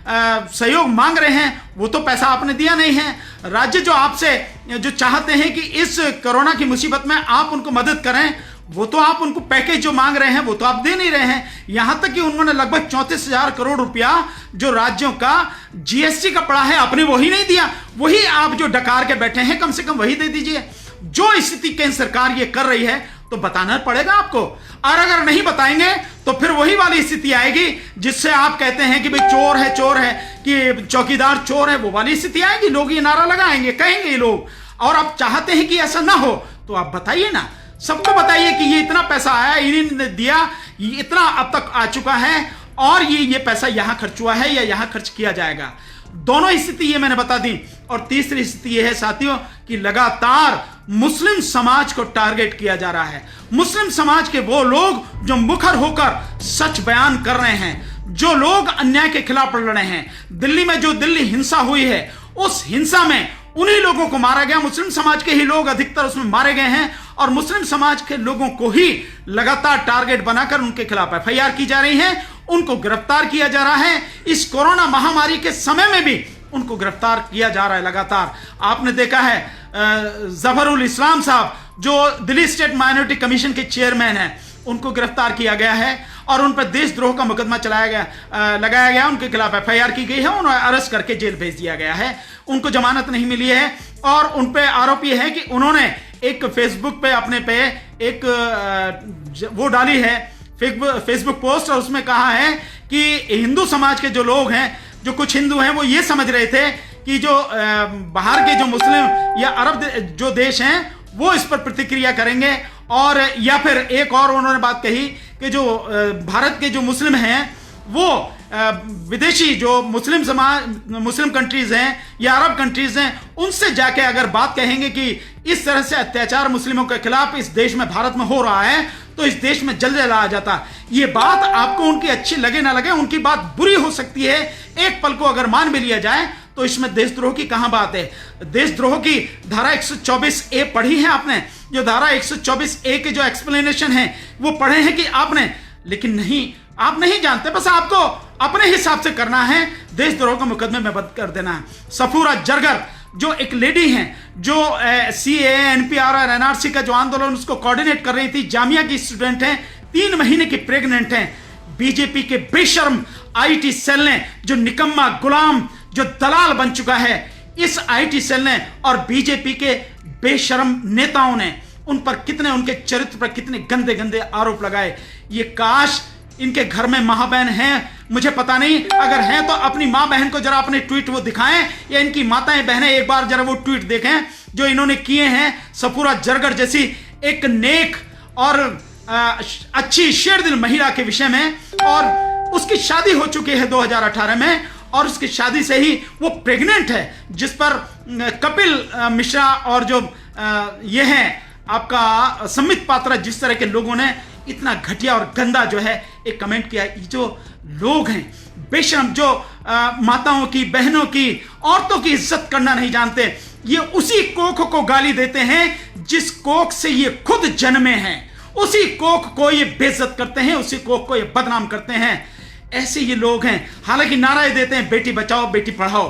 सहयोग मांग रहे हैं वो तो पैसा आपने दिया नहीं है। राज्य जो आपसे जो चाहते हैं कि इस कोरोना की मुसीबत में आप उनको मदद करें, वो तो आप उनको पैकेज जो मांग रहे हैं वो तो आप दे नहीं रहे हैं। यहां तक कि उन्होंने लगभग 34,000 करोड़ रुपया जो राज्यों का जीएसटी का पड़ा है, आपने वही नहीं दिया। वही आप जो डकार के बैठे हैं, कम से कम वही दे दीजिए। जो स्थिति केंद्र सरकार ये कर रही है, तो तो बताना पड़ेगा आपको। और अगर नहीं बताएंगे तो फिर वही वाली स्थिति आएगी जिससे आप कहते हैं कि भाई चोर है कि चौकीदार चोर है, वो वाली स्थिति आएगी। लोग ये नारा लगाएंगे, कहेंगे ये लोग। और आप चाहते हैं कि ऐसा ना हो तो आप बताइए ना, सबको बताइए कि ये इतना पैसा आया, इन्होंने दिया, ये इतना अब तक आ चुका है और ये पैसा यहां खर्च हुआ है या यहां खर्च किया जाएगा। दोनों स्थिति ये मैंने बता दी। और तीसरी स्थिति ये है साथियों कि लगातार मुस्लिम समाज को टारगेट किया जा रहा है। मुस्लिम समाज के वो लोग जो मुखर होकर सच बयान कर रहे हैं, जो लोग अन्याय के खिलाफ लड़ रहे हैं। दिल्ली में जो दिल्ली हिंसा हुई है, उस हिंसा में उन्हीं लोगों को मारा गया, मुस्लिम समाज के ही लोग अधिकतर उसमें मारे गए हैं और मुस्लिम समाज के लोगों को ही लगातार टारगेट बनाकर उनके खिलाफ एफआईआर की जा रही है, उनको गिरफ्तार किया जा रहा है। इस कोरोना महामारी के समय में भी उनको गिरफ्तार किया जा रहा है लगातार। आपने देखा है जफरुल इस्लाम साहब जो दिल्ली स्टेट माइनॉरिटी कमीशन के चेयरमैन हैं, उनको गिरफ्तार किया गया है और उन पर देशद्रोह का मुकदमा लगाया गया, उनके खिलाफ एफआईआर की गई है, उन्हें अरेस्ट करके जेल भेज दिया गया है। उनको जमानत नहीं मिली है और उन पे आरोप यह है कि उन्होंने एक फेसबुक पे अपने पे एक वो डाली है फेसबुक पोस्ट और उसमें कहा है कि हिंदू समाज के जो लोग हैं, जो कुछ हिंदू हैं, वो ये समझ रहे थे कि जो बाहर के जो मुस्लिम या अरब जो देश हैं वो इस पर प्रतिक्रिया करेंगे। और या फिर एक और उन्होंने बात कही कि जो भारत के जो मुस्लिम हैं वो विदेशी जो मुस्लिम कंट्रीज हैं या अरब कंट्रीज हैं, उनसे जाके अगर बात कहेंगे कि इस तरह से अत्याचार मुस्लिमों के खिलाफ इस देश में, भारत में हो रहा है, तो इस देश में जलजला आ जाता। ये बात आपको उनकी अच्छी लगे ना लगे, उनकी बात बुरी हो सकती है, एक पल को अगर मान भी लिया जाए तो इसमें देशद्रोह की कहां बात है। देशद्रोह की धारा 124A पढ़ी है आपने? जो धारा 124A के जो एक्सप्लेनेशन है वो पढ़े हैं कि आपने? लेकिन नहीं, आप नहीं जानते, बस आपको अपने हिसाब से करना है, देशद्रोह के मुकदमे में बंद कर देना है। सफूरा जरगर जो एक लेडी हैं, जो CAA, NPR और NRC का जो आंदोलन उसको कोऑर्डिनेट कर रही थी, जामिया की स्टूडेंट हैं, 3 महीने की प्रेग्नेंट हैं। बीजेपी के बेशर्म IT सेल ने, जो निकम्मा गुलाम, जो दलाल बन चुका है, इस IT सेल ने और बीजेपी के बेशर्म नेताओं ने उन पर कितने, उनके चरित्र पर कितने गंदे गंदे आरोप लगाए। ये काश इनके घर में माँ बहन हैं, मुझे पता नहीं, अगर हैं तो अपनी माँ बहन को जरा अपने ट्वीट वो दिखाएं, या इनकी माताएं बहनें एक बार जरा वो ट्वीट देखें जो इन्होंने किए हैं सफूरा जरगर जैसी एक नेक और अच्छी शेरदिल महिला के विषय में। और उसकी शादी हो चुकी है 2018 में और उसकी शादी से ही वो प्रेग्नेंट है, जिस पर कपिल मिश्रा और जो ये है आपका संबित पात्रा, जिस तरह के लोगों ने इतना घटिया और गंदा जो है एक कमेंट किया। ये जो लोग हैं बेशर्म, जो माताओं की, बहनों की, औरतों की इज्जत करना नहीं जानते, ये उसी कोख को गाली देते हैं जिस कोख से ये खुद जन्मे हैं, उसी कोख को ये बेइज्जत करते हैं, उसी कोख को ये बदनाम करते हैं। ऐसे ये लोग हैं। हालांकि नारे देते हैं बेटी बचाओ बेटी पढ़ाओ।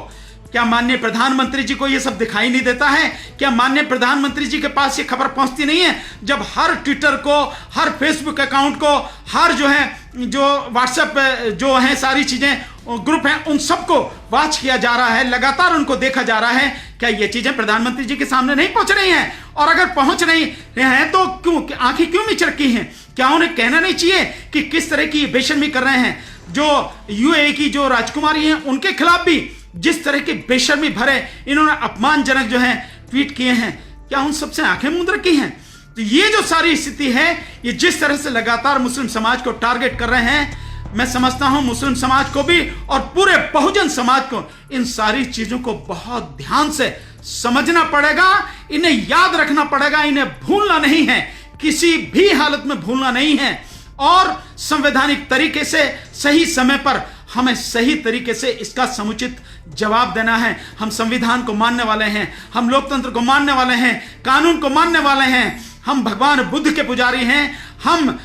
क्या माननीय प्रधानमंत्री जी को ये सब दिखाई नहीं देता है? क्या माननीय प्रधानमंत्री जी के पास ये खबर पहुंचती नहीं है? जब हर ट्विटर को, हर फेसबुक अकाउंट को, हर जो है, जो व्हाट्सएप जो है, सारी चीजें ग्रुप हैं, उन सबको वॉच किया जा रहा है, लगातार उनको देखा जा रहा है। क्या ये चीजें प्रधानमंत्री जी के सामने नहीं पहुंच रही हैं? और अगर पहुंच रही हैं तो क्यों आंखें क्यों मिच रखी हैं? क्या उन्हें कहना नहीं चाहिए कि किस तरह की बेशर्मी कर रहे हैं? जो UAE की जो राजकुमारी हैं, उनके खिलाफ भी जिस तरह की बेशर्मी भरे इन्होंने अपमानजनक जो है ट्वीट किए हैं, क्या उन सबसे आंखें मूंद रखी हैं? तो ये जो सारी स्थिति है, ये जिस तरह से लगातार मुस्लिम समाज को टारगेट कर रहे हैं, मैं समझता हूं मुस्लिम समाज को भी और पूरे बहुजन समाज को इन सारी चीजों को बहुत ध्यान से समझना पड़ेगा, इन्हें याद रखना पड़ेगा, इन्हें भूलना नहीं है, किसी भी हालत में भूलना नहीं है। और संवैधानिक तरीके से सही समय पर हमें सही तरीके से इसका समुचित जवाब देना है। हम संविधान को मानने वाले हैं, हम लोकतंत्र को मानने वाले हैं, कानून को मानने वाले हैं, हम भगवान बुद्ध के पुजारी हैं, हम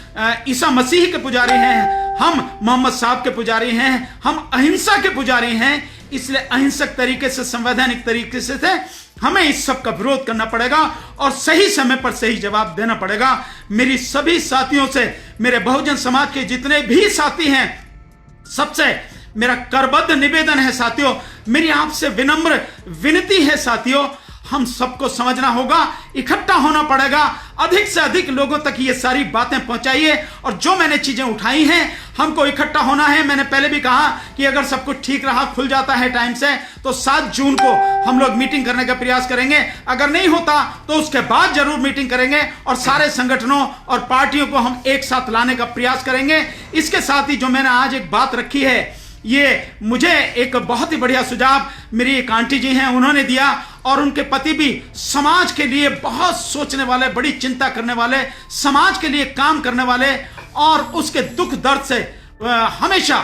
ईसा मसीह के पुजारी हैं, हम मोहम्मद साहब के पुजारी हैं, हम अहिंसा के पुजारी हैं। इसलिए अहिंसक तरीके से, संवैधानिक तरीके से हमें इस सब का विरोध करना पड़ेगा और सही समय पर सही जवाब देना पड़ेगा। मेरी सभी साथियों से, मेरे बहुजन समाज के जितने भी साथी हैं, सबसे मेरा करबद्ध निवेदन है साथियों, मेरी आपसे विनम्र विनती है साथियों, हम सबको समझना होगा, इकट्ठा होना पड़ेगा, अधिक से अधिक लोगों तक ये सारी बातें पहुंचाइए। और जो मैंने चीजें उठाई हैं, हमको इकट्ठा होना है। मैंने पहले भी कहा कि अगर सब कुछ ठीक रहा, खुल जाता है टाइम से, तो 7 जून को हम लोग मीटिंग करने का प्रयास करेंगे। अगर नहीं होता तो उसके बाद जरूर मीटिंग करेंगे और सारे संगठनों और पार्टियों को हम एक साथ लाने का प्रयास करेंगे। इसके साथ ही जो मैंने आज एक बात रखी है, ये मुझे एक बहुत ही बढ़िया सुझाव मेरी एक आंटी जी हैं, उन्होंने दिया। और उनके पति भी समाज के लिए बहुत सोचने वाले, बड़ी चिंता करने वाले, समाज के लिए काम करने वाले और उसके दुख दर्द से हमेशा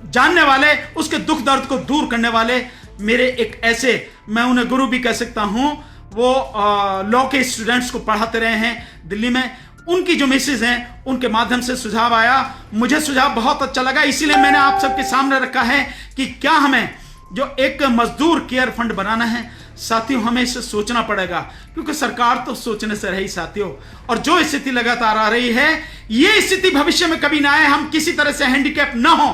जानने वाले, उसके दुख दर्द को दूर करने वाले मेरे एक ऐसे, मैं उन्हें गुरु भी कह सकता हूं, वो लॉ के स्टूडेंट्स को पढ़ाते रहे हैं दिल्ली में। उनकी जो मिसेज हैं, उनके माध्यम से सुझाव आया, मुझे सुझाव बहुत अच्छा लगा, इसीलिए मैंने आप सबके सामने रखा है कि क्या हमें जो एक मजदूर केयर फंड बनाना है। साथियों, हमें इसे सोचना पड़ेगा, क्योंकि सरकार तो सोचने से रही साथियों। और जो स्थिति लगातार आ रही है, ये स्थिति भविष्य में कभी ना आए, हम किसी तरह से हैंडीकैप ना हो,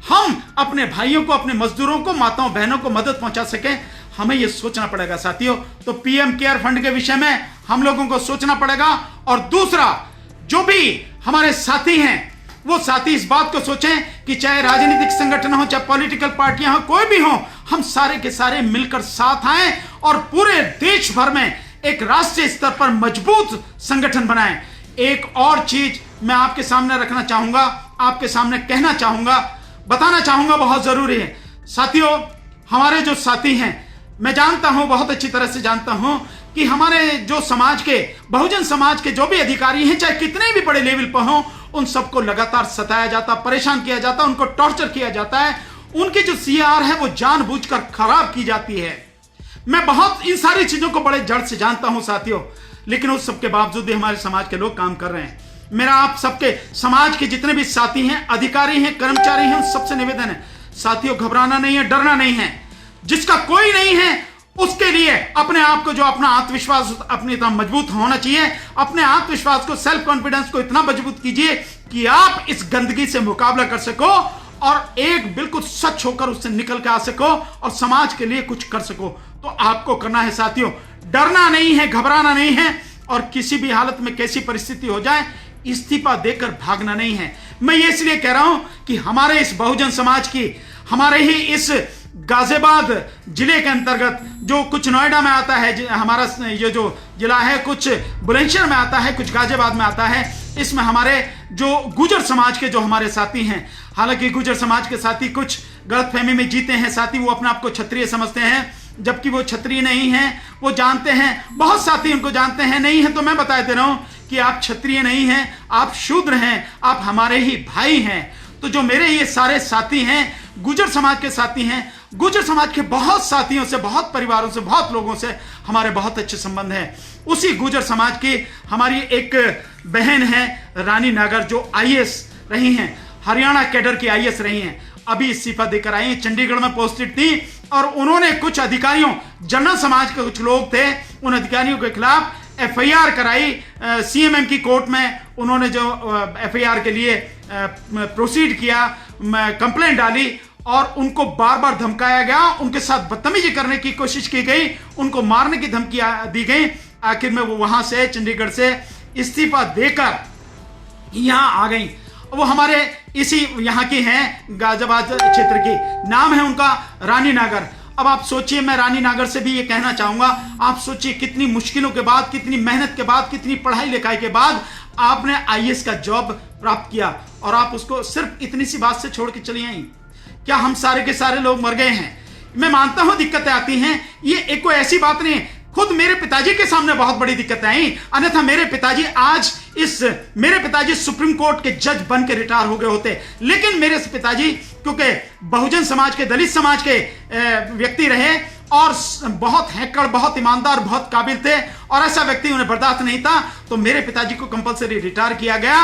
हम अपने भाइयों को, अपने मजदूरों को, माताओं बहनों को मदद पहुंचा सकें, हमें यह सोचना पड़ेगा साथियों। तो पीएम केयर फंड के विषय में हम लोगों को सोचना पड़ेगा। और दूसरा, जो भी हमारे साथी हैं, वो साथी इस बात को सोचें कि चाहे राजनीतिक संगठन हो, चाहे पॉलिटिकल पार्टियां हो, कोई भी हो, हम सारे के सारे मिलकर साथ आएं और पूरे देश भर में एक राष्ट्रीय स्तर पर मजबूत संगठन बनाएं। एक और चीज मैं आपके सामने रखना चाहूंगा, आपके सामने कहना चाहूंगा, बताना चाहूंगा, बहुत जरूरी है साथियों। हमारे जो साथी हैं, मैं जानता हूं, बहुत अच्छी तरह से जानता हूं कि हमारे जो समाज के, बहुजन समाज के जो भी अधिकारी हैं, चाहे कितने भी बड़े लेवल पर हों, उन सबको लगातार सताया जाता, परेशान किया जाता, उनको टॉर्चर किया जाता है। उनकी जो सीआर है वो जानबूझकर खराब की जाती है। मैं बहुत इन सारी चीजों को बड़े जड़ से जानता हूं साथियों, लेकिन उस सबके बावजूद भी हमारे समाज के लोग काम कर रहे हैं। मेरा आप सबके समाज के जितने भी साथी हैं, अधिकारी हैं, कर्मचारी हैं, उन सबसे निवेदन है साथियों, घबराना नहीं है, डरना नहीं है। जिसका कोई नहीं है, उसके लिए अपने आप को, जो अपना आत्मविश्वास अपनी इतना मजबूत होना चाहिए, अपने आत्मविश्वास को, सेल्फ कॉन्फिडेंस को इतना मजबूत कीजिए कि आप इस गंदगी से मुकाबला कर सको और एक बिल्कुल सच होकर उससे निकल के आ सको और समाज के लिए कुछ कर सको। तो आपको करना है साथियों, डरना नहीं है, घबराना नहीं है, और किसी भी हालत में कैसी परिस्थिति हो जाए, इस्तीफा देकर भागना नहीं है। मैं ये इसलिए कह रहा हूं कि हमारे इस बहुजन समाज की, हमारे ही इस गाजियाबाद जिले के अंतर्गत, जो कुछ नोएडा में आता है, हमारा ये जो जिला है, कुछ बुलंदशहर में आता है, कुछ गाजियाबाद में आता है, इसमें हमारे जो गुर्जर समाज के जो हमारे साथी हैं, हालांकि गुर्जर समाज के साथी कुछ गलतफहमी में जीते हैं साथी, वो अपने आप को क्षत्रिय समझते हैं, जबकि वो क्षत्रिय नहीं हैं। वो जानते हैं, बहुत साथी उनको जानते हैं, नहीं है तो मैं बता दे रहा हूं कि आप क्षत्रिय नहीं हैं, आप शूद्र हैं, आप हमारे ही भाई हैं। तो जो मेरे ये सारे साथी हैं, गुर्जर समाज के साथी हैं, गुर्जर समाज के बहुत साथियों से, बहुत परिवारों से, बहुत लोगों से हमारे बहुत अच्छे संबंध हैं। उसी गुर्जर समाज की हमारी एक बहन है रानी नागर, जो आईएएस रही हैं, हरियाणा कैडर की आईएएस रही हैं, अभी इस्तीफा देकर आई हैं, चंडीगढ़ में पोस्टेड थी, और उन्होंने कुछ अधिकारियों, जनरल समाज के कुछ लोग थे, उन अधिकारियों के खिलाफ एफआईआर कराई सीएमएम की कोर्ट में। उन्होंने जो एफआईआर के लिए प्रोसीड किया, कंप्लेंट डाली, और उनको बार बार धमकाया गया, उनके साथ बदतमीजी करने की कोशिश की गई, उनको मारने की धमकी दी गई। आखिर में वो वहां से, चंडीगढ़ से इस्तीफा देकर यहां आ गई। वो हमारे इसी यहाँ की हैं, गाजियाबाद क्षेत्र की, नाम है उनका रानी नागर। अब आप सोचिए, मैं रानी नागर से भी ये कहना चाहूंगा, आप सोचिए कितनी मुश्किलों के बाद, कितनी मेहनत के बाद, कितनी पढ़ाई लिखाई के बाद आपने आईएएस का जॉब प्राप्त किया, और आप उसको सिर्फ इतनी सी बात से छोड़ के चली आई। क्या हम सारे के सारे लोग मर गए हैं? मैं मानता हूं दिक्कतें आती हैं, ये एक कोई ऐसी बात नहीं। खुद मेरे पिताजी के सामने बहुत बड़ी दिक्कतें आई, अन्यथा मेरे पिताजी सुप्रीम कोर्ट के जज बन के रिटायर हो गए होते। लेकिन मेरे पिताजी क्योंकि बहुजन समाज के, दलित समाज के व्यक्ति रहे, और बहुत हैकड़, बहुत ईमानदार, बहुत काबिल थे, और ऐसा व्यक्ति उन्हें बर्दाश्त नहीं था, तो मेरे पिताजी को कंपलसरी रिटायर किया गया,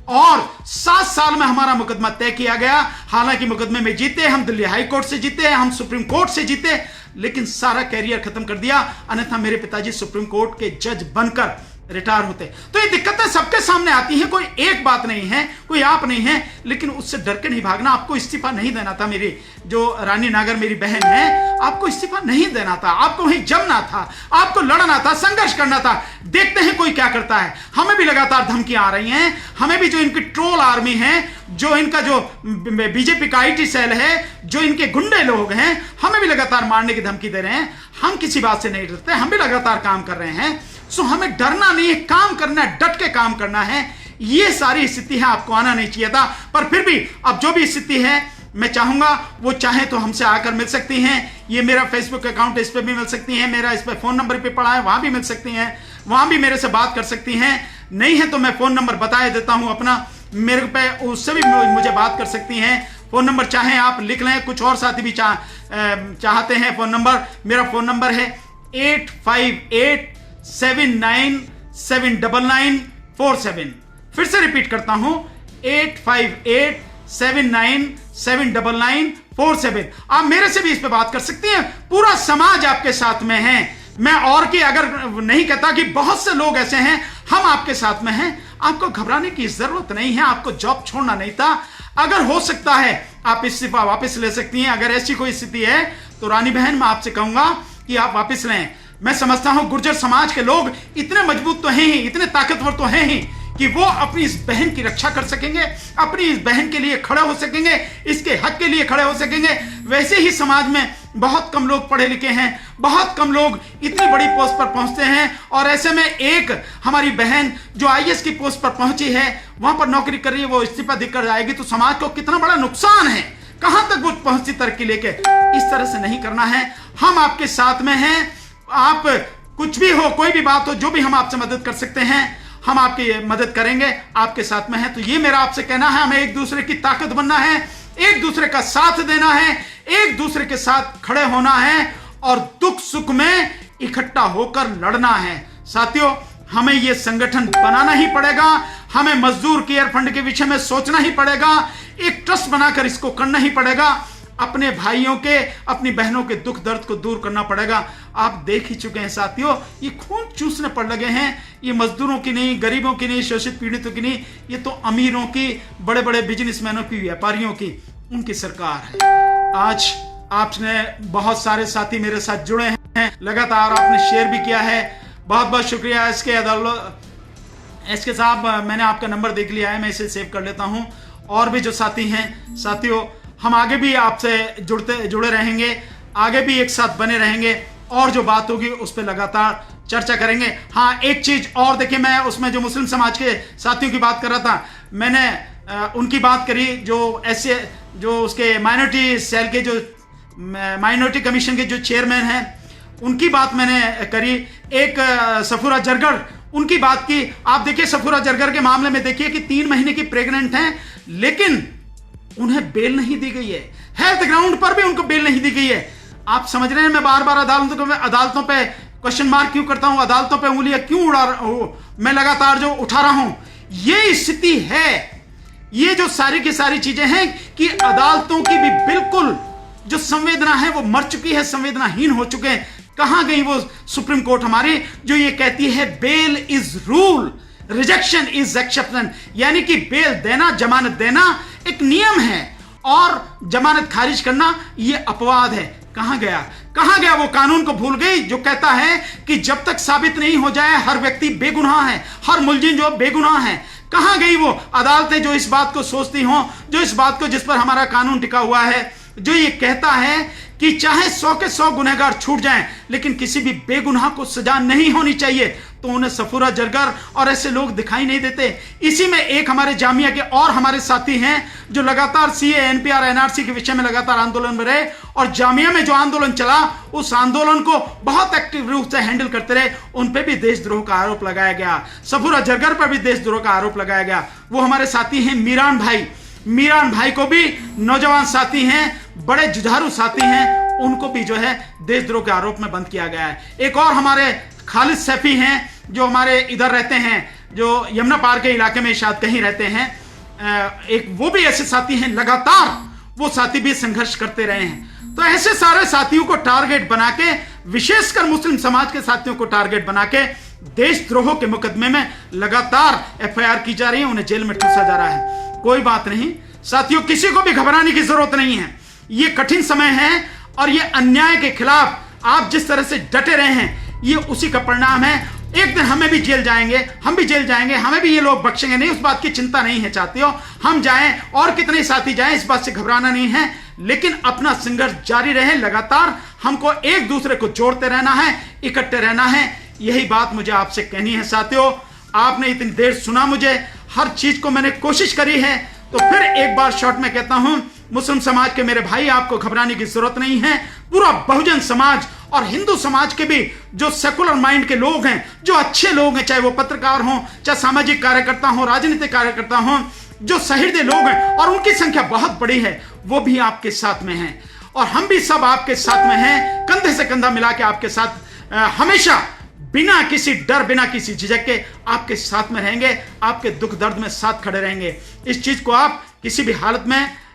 और 7 साल में हमारा मुकदमा तय किया गया। हालांकि मुकदमे में जीते, हम दिल्ली हाई कोर्ट से जीते, हम सुप्रीम कोर्ट से जीते, लेकिन सारा कैरियर खत्म कर दिया। अन्यथा मेरे पिताजी सुप्रीम कोर्ट के जज बनकर रिटायर होते। तो ये दिक्कतें सबके सामने आती हैं, कोई एक बात नहीं है, कोई आप नहीं है, लेकिन उससे डर के नहीं भागना। आपको इस्तीफा नहीं देना था, मेरी जो रानी नागर मेरी बहन है, आपको इस्तीफा नहीं देना था, आपको वहीं जमना था, आपको लड़ना था, संघर्ष करना था। देखते हैं कोई क्या करता है। हमें भी लगातार धमकियां आ रही हैं, हमें भी जो इनकी ट्रोल आर्मी है, जो इनका जो बीजेपी का IT सेल है, जो इनके गुंडे लोग हैं, हमें भी लगातार मारने की धमकी दे रहे हैं। हम किसी बात से नहीं डरते, हम भी लगातार काम कर रहे हैं। सो हमें डरना नहीं है, काम करना है, डट के काम करना है। ये सारी स्थिति है, आपको आना नहीं चाहिए था, पर फिर भी अब जो भी स्थिति है, मैं चाहूंगा वो चाहे तो हमसे आकर मिल सकती हैं। ये मेरा फेसबुक अकाउंट, इस पे भी मिल सकती हैं, मेरा इस पे फोन नंबर पे पड़ा है, वहां भी मिल सकती हैं, वहां भी मेरे से बात कर सकती हैं। नहीं है तो मैं फोन नंबर बता देता हूं अपना, मेरे पे उससे भी मुझे बात कर सकती हैं। फोन नंबर चाहे आप लिख लें, कुछ और साथी भी चाहते हैं फोन नंबर। मेरा फोन नंबर है 8587979947। फिर से रिपीट करता हूं, 8587979947। आप मेरे से भी इस पे बात कर सकती हैं। पूरा समाज आपके साथ में है। मैं और की अगर नहीं कहता कि बहुत से लोग ऐसे हैं, हम आपके साथ में हैं। आपको घबराने की जरूरत नहीं है, आपको जॉब छोड़ना नहीं था। अगर हो सकता है आप इस्तीफा वापस ले सकती हैं। अगर ऐसी कोई स्थिति है तो रानी बहन, मैं आपसे कहूंगा कि आप वापस लें। मैं समझता हूं गुर्जर समाज के लोग इतने मजबूत तो हैं ही, इतने ताकतवर तो हैं ही कि वो अपनी इस बहन की रक्षा कर सकेंगे, अपनी इस बहन के लिए खड़े हो सकेंगे, इसके हक के लिए खड़े हो सकेंगे। वैसे ही समाज में बहुत कम लोग पढ़े लिखे हैं, बहुत कम लोग इतनी बड़ी पोस्ट पर पहुंचते हैं, और ऐसे में एक हमारी बहन जो IAS की पोस्ट पर पहुंची है, वहां पर नौकरी कर रही है, वो इस्तीफा देकर जाएगी तो समाज को कितना बड़ा नुकसान है। कहां तक वो पहुंचती तरक्की लेके। इस तरह से नहीं करना है। हम आपके साथ में हैं। आप कुछ भी हो, कोई भी बात हो, जो भी हम आपसे मदद कर सकते हैं, हम आपकी मदद करेंगे, आपके साथ में है। तो ये मेरा आपसे कहना है, हमें एक दूसरे की ताकत बनना है, एक दूसरे का साथ देना है, एक दूसरे के साथ खड़े होना है, और दुख सुख में इकट्ठा होकर लड़ना है। साथियों, हमें यह संगठन बनाना ही पड़ेगा। हमें मजदूर केयर फंड के विषय में सोचना ही पड़ेगा। एक ट्रस्ट बनाकर इसको करना ही पड़ेगा। अपने भाइयों के, अपनी बहनों के दुख दर्द को दूर करना पड़ेगा। आप देख ही चुके हैं साथियों, ये खून चूसने पड़ लगे हैं। ये मजदूरों की नहीं, गरीबों की नहीं, शोषित पीड़ितों की नहीं, ये तो अमीरों की, बड़े बड़े बिजनेसमैनों की, व्यापारियों की, उनकी सरकार है। आज आपने बहुत सारे साथी मेरे साथ जुड़े हैं, लगातार आपने शेयर भी किया है, बहुत बहुत शुक्रिया। एसके साहब, मैंने आपका नंबर देख लिया है, मैं इसे सेव कर लेता हूं। और भी जो साथी हैं, साथियों, हम आगे भी आपसे जुड़े रहेंगे, आगे भी एक साथ बने रहेंगे, और जो बात होगी उस पर लगातार चर्चा करेंगे। हाँ, एक चीज और देखिए, मैं उसमें जो मुस्लिम समाज के साथियों की बात कर रहा था, मैंने उनकी बात करी जो उसके माइनॉरिटी सेल के, जो माइनॉरिटी कमीशन के जो चेयरमैन हैं, उनकी बात मैंने करी। एक सफूरा जरगर, उनकी बात की। आप देखिए, सफूरा जरगर के मामले में देखिए कि 3 महीने की प्रेग्नेंट हैं, लेकिन उन्हें बेल नहीं दी गई है। हेल्थ ग्राउंड पर भी उनको बेल नहीं दी गई है। आप समझ रहे हैं मैं बार बार अदालतों पे क्वेश्चन मार्क क्यों करता हूं, अदालतों पे उंगलियां क्यों मैं लगातार जो उठा रहा हूं। ये स्थिति है, ये जो सारी की सारी चीजें हैं कि अदालतों की भी बिल्कुल जो संवेदना है वो मर चुकी है, संवेदनाहीन हो चुके हैं। कहां गई वो सुप्रीम कोर्ट हमारी, जो ये कहती है bail is rule, rejection is exception, यानी कि बेल देना, जमानत देना एक नियम है, और जमानत खारिज करना यह अपवाद है। कहां गया वो कानून को भूल गई जो कहता है कि जब तक साबित नहीं हो जाए हर व्यक्ति बेगुनाह है, हर मुलजिम जो बेगुनाह है। कहां गई वो अदालतें जो इस बात को सोचती हों, जो इस बात को, जिस पर हमारा कानून टिका हुआ है, जो ये कहता है कि चाहे 100 के 100 गुनहगार छूट जाएं, लेकिन किसी भी बेगुनाह को सजा नहीं होनी चाहिए। तो उन्हें सफूरा जरगर और ऐसे लोग दिखाई नहीं देते। इसी में एक हमारे जामिया के और हमारे साथी हैं जो लगातार CA, NPR, NRC के विषय में लगातार आंदोलन में रहे, और जामिया में जो आंदोलन चला उस आंदोलन को बहुत एक्टिव रूप से हैंडल करते रहे। उन पे भी देशद्रोह का आरोप लगाया गया, सफूरा जरगर पर भी देशद्रोह का आरोप लगाया गया। वो हमारे साथी हैं मीरान भाई को भी नौजवान साथी हैं, बड़े जुझारू साथी हैं, उनको भी जो है देशद्रोह के आरोप में बंद किया गया है। एक और हमारे खालिद सैफी हैं जो हमारे इधर रहते हैं, जो यमुना पार के इलाके में शायद कहीं रहते हैं, एक वो भी ऐसे साथी हैं, लगातार वो साथी भी संघर्ष करते रहे हैं। तो ऐसे सारे साथियों को टारगेट बना के, विशेषकर मुस्लिम समाज के साथियों को टारगेट बना के देशद्रोह के मुकदमे में लगातार एफआईआर की जा रही है, उन्हें जेल में ठूसा जा रहा है। कोई बात नहीं साथियों, किसी को भी घबराने की जरूरत नहीं है। ये कठिन समय है और ये अन्याय के खिलाफ आप जिस तरह से डटे रहे हैं, ये उसी का परिणाम है। एक दिन हमें भी जेल जाएंगे, हम भी जेल जाएंगे, हमें भी ये लोग बख्शेंगे नहीं, उस बात की चिंता नहीं है साथियों। हम जाएं और कितने साथी जाएं, इस बात से घबराना नहीं है, लेकिन अपना संघर्ष जारी रहे। लगातार हमको एक दूसरे को जोड़ते रहना है, इकट्ठे रहना है। यही बात मुझे आपसे कहनी है साथियों। आपने इतनी देर सुना मुझे, हर चीज को मैंने कोशिश करी है, तो फिर एक बार शॉर्ट में कहता हूं, मुस्लिम समाज के मेरे भाई, आपको घबराने की जरूरत नहीं है। पूरा बहुजन समाज और हिंदू समाज के भी जो सेकुलर माइंड के लोग हैं, जो अच्छे लोग हैं, चाहे वो पत्रकार हों, चाहे सामाजिक कार्यकर्ता हों, राजनीतिक कार्यकर्ता हों, जो सहृदय लोग हैं, और उनकी संख्या बहुत बड़ी है, वो भी आपके साथ में हैं। और हम भी सब आपके साथ में हैं, कंधे से कंधा मिला के आपके साथ हमेशा बिना किसी डर, बिना किसी झिझक के आपके साथ में रहेंगे, आपके दुख दर्द में साथ खड़े रहेंगे। इस चीज को आप किसी भी हालत में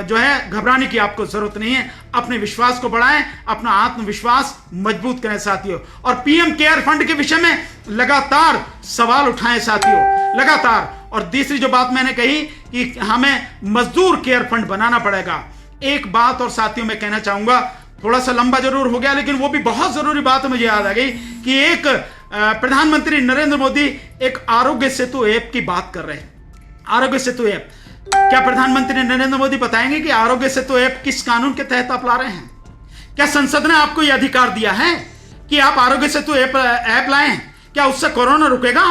जो है घबराने की आपको जरूरत नहीं है। अपने विश्वास को बढ़ाएं, अपना आत्मविश्वास मजबूत करें साथियों। और पीएम केयर फंड के विषय में लगातार सवाल उठाएं साथियों, लगातार। और तीसरी जो बात मैंने कही कि हमें मजदूर केयर फंड बनाना पड़ेगा। एक बात और साथियों मैं कहना चाहूंगा, थोड़ा सा लंबा जरूर हो गया, लेकिन वो भी बहुत जरूरी बात मुझे याद आ गई कि एक प्रधानमंत्री नरेंद्र मोदी एक आरोग्य सेतु ऐप की बात कर रहे हैं। आरोग्य सेतु ऐप, क्या प्रधानमंत्री नरेंद्र मोदी बताएंगे कि आरोग्य सेतु ऐप किस कानून के तहत आप ला रहे हैं? क्या संसद ने आपको यह अधिकार दिया है कि आप आरोग्य सेतु ऐप लाएं? क्या उससे कोरोना रुकेगा?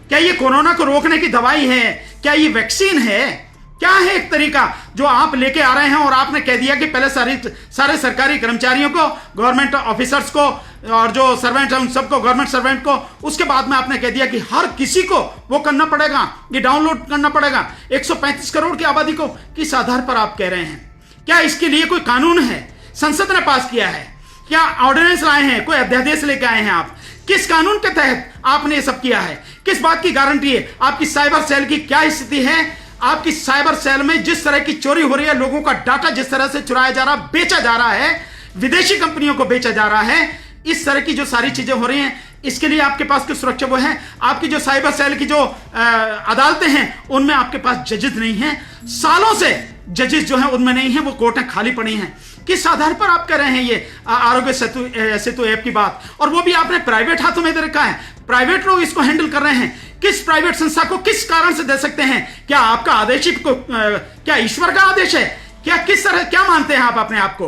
क्या ये कोरोना को रोकने की दवाई है? क्या ये वैक्सीन है? क्या है एक तरीका जो आप लेके आ रहे हैं? और आपने कह दिया कि पहले सारे सरकारी कर्मचारियों को, गवर्नमेंट ऑफिसर्स को, और जो सर्वेंट है उन सबको, गवर्नमेंट सर्वेंट को, उसके बाद में आपने कह दिया कि हर किसी को वो करना पड़ेगा, ये डाउनलोड करना पड़ेगा। 135 करोड़ की आबादी को किस आधार पर आप कह रहे हैं? क्या इसके लिए कोई कानून है? संसद ने पास किया है? क्या ऑर्डिनेंस लाए हैं? कोई अध्यादेश लेके आए हैं आप? किस कानून के तहत आपने ये सब किया है? किस बात की गारंटी है? आपकी साइबर सेल की क्या स्थिति है? आपकी साइबर सेल में जिस तरह की चोरी हो रही है, लोगों का डाटा जिस तरह से चुराया जा रहा, बेचा जा रहा है, विदेशी कंपनियों को बेचा जा रहा है, इस तरह की जो सारी चीजें हो रही हैं, इसके लिए आपके पास की सुरक्षा वो है? आपकी जो साइबर सेल की जो अदालतें हैं, उनमें आपके पास जजेस नहीं हैं। सालों से जजेस जो हैं उनमें नहीं है, वो कोर्टें खाली पड़ी हैं। किस आधार पर आप कर रहे हैं ये आरोग्य सेतु ऐप की बात? और वो भी आपने प्राइवेट हाथों में दे रखा है, प्राइवेट लोग इसको हैंडल कर रहे हैं। किस प्राइवेट संस्था को किस कारण से दे सकते हैं? क्या आपका आदेश ही क्या ईश्वर का आदेश है? क्या किस तरह, क्या मानते हैं आप अपने आप को?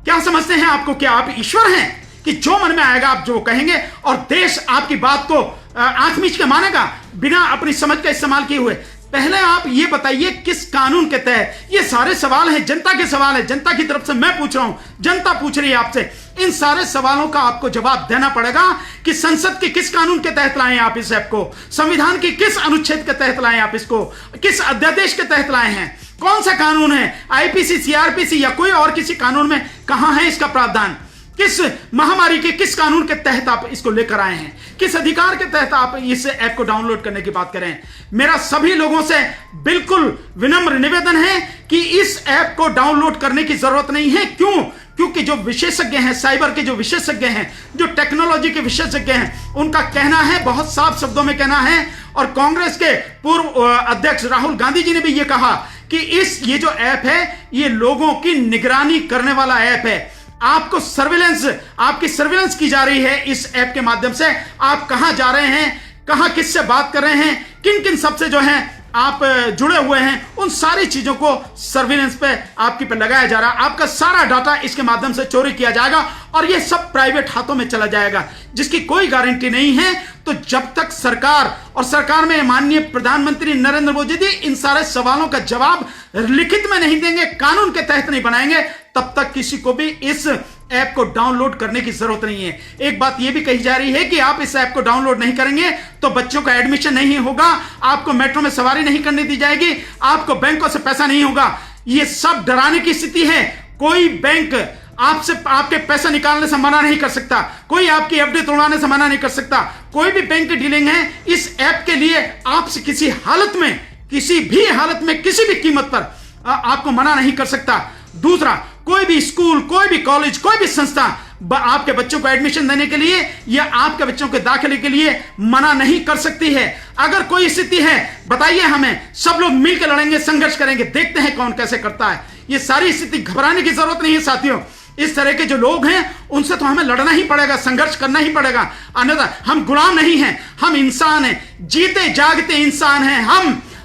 क्या समझते हैं आपको? क्या आप ईश्वर हैं कि जो मन में आएगा आप जो कहेंगे और देश आपकी बात को आंख मीच के मानेगा बिना अपनी समझ का इस्तेमाल किए हुए? पहले आप ये बताइए किस कानून के तहत? ये सारे सवाल हैं, जनता के सवाल है, जनता की तरफ से मैं पूछ रहा हूं, जनता पूछ रही है आपसे। इन सारे सवालों का आपको जवाब देना पड़ेगा कि संसद के किस कानून के तहत लाए आप इस ऐप को, संविधान की किस अनुच्छेद के तहत लाए आप इसको, किस अध्यादेश के तहत लाए हैं, कौन सा कानून है, आईपीसी, सीआरपीसी या कोई और किसी कानून में कहां है इसका प्रावधान? किस महामारी के किस कानून के तहत आप इसको लेकर आए हैं? किस अधिकार के तहत आप इस ऐप को डाउनलोड करने की बात करें? मेरा सभी लोगों से बिल्कुल विनम्र निवेदन है कि इस ऐप को डाउनलोड करने की जरूरत नहीं है। क्यों? क्योंकि जो विशेषज्ञ हैं, साइबर के जो विशेषज्ञ हैं, जो टेक्नोलॉजी के विशेषज्ञ हैं, उनका कहना है, बहुत साफ शब्दों में कहना है, और कांग्रेस के पूर्व अध्यक्ष राहुल गांधी जी ने भी यह कहा कि ये जो ऐप है, ये लोगों की निगरानी करने वाला ऐप है। आपको सर्विलेंस, आपकी सर्विलेंस की जा रही है इस ऐप के माध्यम से। आप कहां जा रहे हैं, कहां किससे बात कर रहे हैं, किन किन सबसे जो है आप जुड़े हुए हैं, उन सारी चीजों को सर्विलेंस पे आपके पे लगाया जा रहा है। आपका सारा डाटा इसके माध्यम से चोरी किया जाएगा और ये सब प्राइवेट हाथों में चला जाएगा, जिसकी कोई गारंटी नहीं है। तो जब तक सरकार में माननीय प्रधानमंत्री नरेंद्र मोदी जी इन सारे सवालों का जवाब लिखित में नहीं देंगे, कानून के तहत नहीं बनाएंगे, तब तक किसी को भी इस ऐप को डाउनलोड करने की जरूरत नहीं है। एक बात यह भी कही जा रही है कि आप इस ऐप को डाउनलोड नहीं करेंगे तो बच्चों का एडमिशन नहीं होगा, आपको मेट्रो में सवारी नहीं करने दी जाएगी, आपको बैंकों से पैसा नहीं होगा। ये सब डराने की स्थिति है। कोई बैंक आपसे आपके पैसा निकालने से मना नहीं कर सकता, कोई आपकी एफडी तोड़वाने से मना नहीं कर सकता। कोई भी बैंक की डीलिंग है, इस ऐप के लिए आपसे किसी हालत में, किसी भी हालत में, किसी भी कीमत पर आपको मना नहीं कर सकता। दूसरा, कोई भी स्कूल, कोई भी कॉलेज, कोई भी संस्था आपके बच्चों को एडमिशन देने के लिए या आपके बच्चों के दाखिले के लिए मना नहीं कर सकती है। अगर कोई स्थिति है बताइए हमें, सब लोग मिलकर लड़ेंगे, संघर्ष करेंगे, देखते हैं कौन कैसे करता है। ये सारी स्थिति घबराने की जरूरत नहीं है साथियों। इस तरह के जो लोग हैं उनसे तो हमें लड़ना ही पड़ेगा, संघर्ष करना ही पड़ेगा, अन्यथा हम गुलाम नहीं हैं, हम इंसान हैं, जीते जागते इंसान हैं।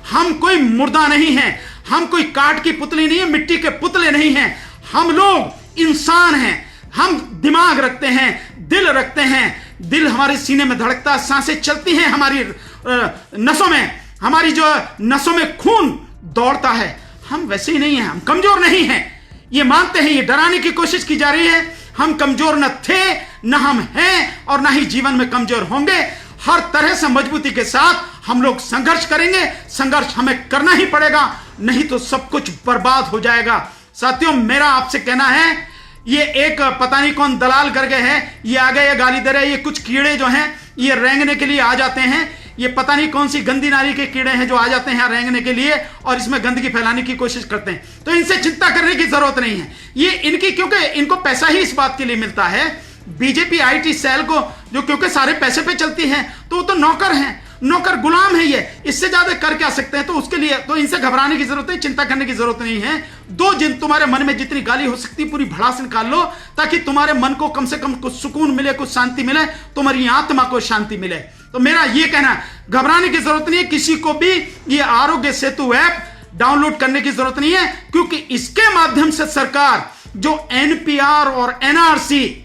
हम कोई मुर्दा नहीं हैं, हम कोई काठ की पुतली नहीं है, मिट्टी के पुतले नहीं हैं। हम लोग इंसान हैं, हम दिमाग रखते हैं, दिल रखते हैं, दिल हमारे सीने में धड़कता, सांसें चलती हैं हमारी नसों में, हमारी जो नसों में खून दौड़ता है। हम वैसे ही नहीं हैं, हम कमजोर नहीं हैं, ये मानते हैं। ये डराने की कोशिश की जा रही है। हम कमजोर न थे, न हम हैं और न ही जीवन में कमजोर होंगे। हर तरह से मजबूती के साथ हम लोग संघर्ष करेंगे। संघर्ष हमें करना ही पड़ेगा, नहीं तो सब कुछ बर्बाद हो जाएगा। साथियों, मेरा आपसे कहना है, ये एक पता नहीं कौन दलाल करके है, ये आ गए, ये गाली दे रहे, ये कुछ कीड़े जो हैं ये रेंगने के लिए आ जाते हैं। ये पता नहीं कौन सी गंदी नाली के कीड़े हैं जो आ जाते हैं रेंगने के लिए और इसमें गंदगी फैलाने की कोशिश करते हैं। तो इनसे चिंता करने की जरूरत नहीं है। ये इनकी, क्योंकि इनको पैसा ही इस बात के लिए मिलता है, बीजेपी आईटी सेल को, जो क्योंकि सारे पैसे पे चलती है, तो वो तो नौकर हैं, नौकर गुलाम है ये। इससे ज्यादा कर क्या सकते हैं? तो उसके लिए तो इनसे घबराने की जरूरत नहीं, चिंता करने की जरूरत नहीं है। दो जिन तुम्हारे मन में जितनी गाली हो सकती पूरी भड़ास निकाल लो, ताकि तुम्हारे मन को कम से कम कुछ सुकून मिले, कुछ शांति मिले, तुम्हारी आत्मा को शांति मिले। तो मेरा ये कहना है, घबराने की जरूरत नहीं है। किसी को भी ये आरोग्य सेतु ऐप डाउनलोड करने की जरूरत नहीं है, क्योंकि इसके माध्यम से सरकार जो एनपीआर और एनआरसी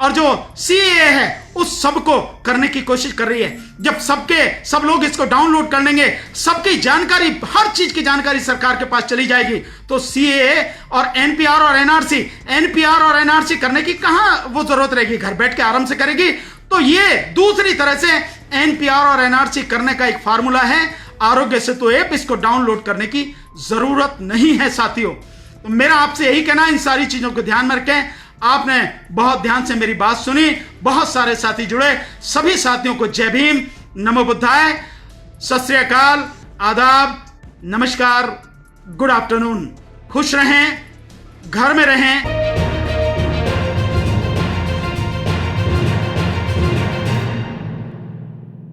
और जो सीएए है उस सब को करने की कोशिश कर रही है। जब सब लोग इसको डाउनलोड कर लेंगे, सबकी जानकारी, हर चीज की जानकारी सरकार के पास चली जाएगी, तो सीएए और एनपीआर और एनआरसी करने की कहां वो जरूरत रहेगी, घर बैठ के आराम से करेगी। तो ये दूसरी तरह से एनपीआर और एनआरसी करने का एक फार्मूला है, आरोग्य सेतु ऐप, इसको डाउनलोड करने की जरूरत नहीं है साथियों। तो मेरा आपसे यही कहना है, इन सारी चीजों को ध्यान में रखें। आपने बहुत ध्यान से मेरी बात सुनी, बहुत सारे साथी जुड़े, सभी साथियों को जय भीम, नमो बुद्धाय, सत श्री अकाल, आदाब, नमस्कार, गुड आफ्टरनून। खुश रहें, घर में रहें,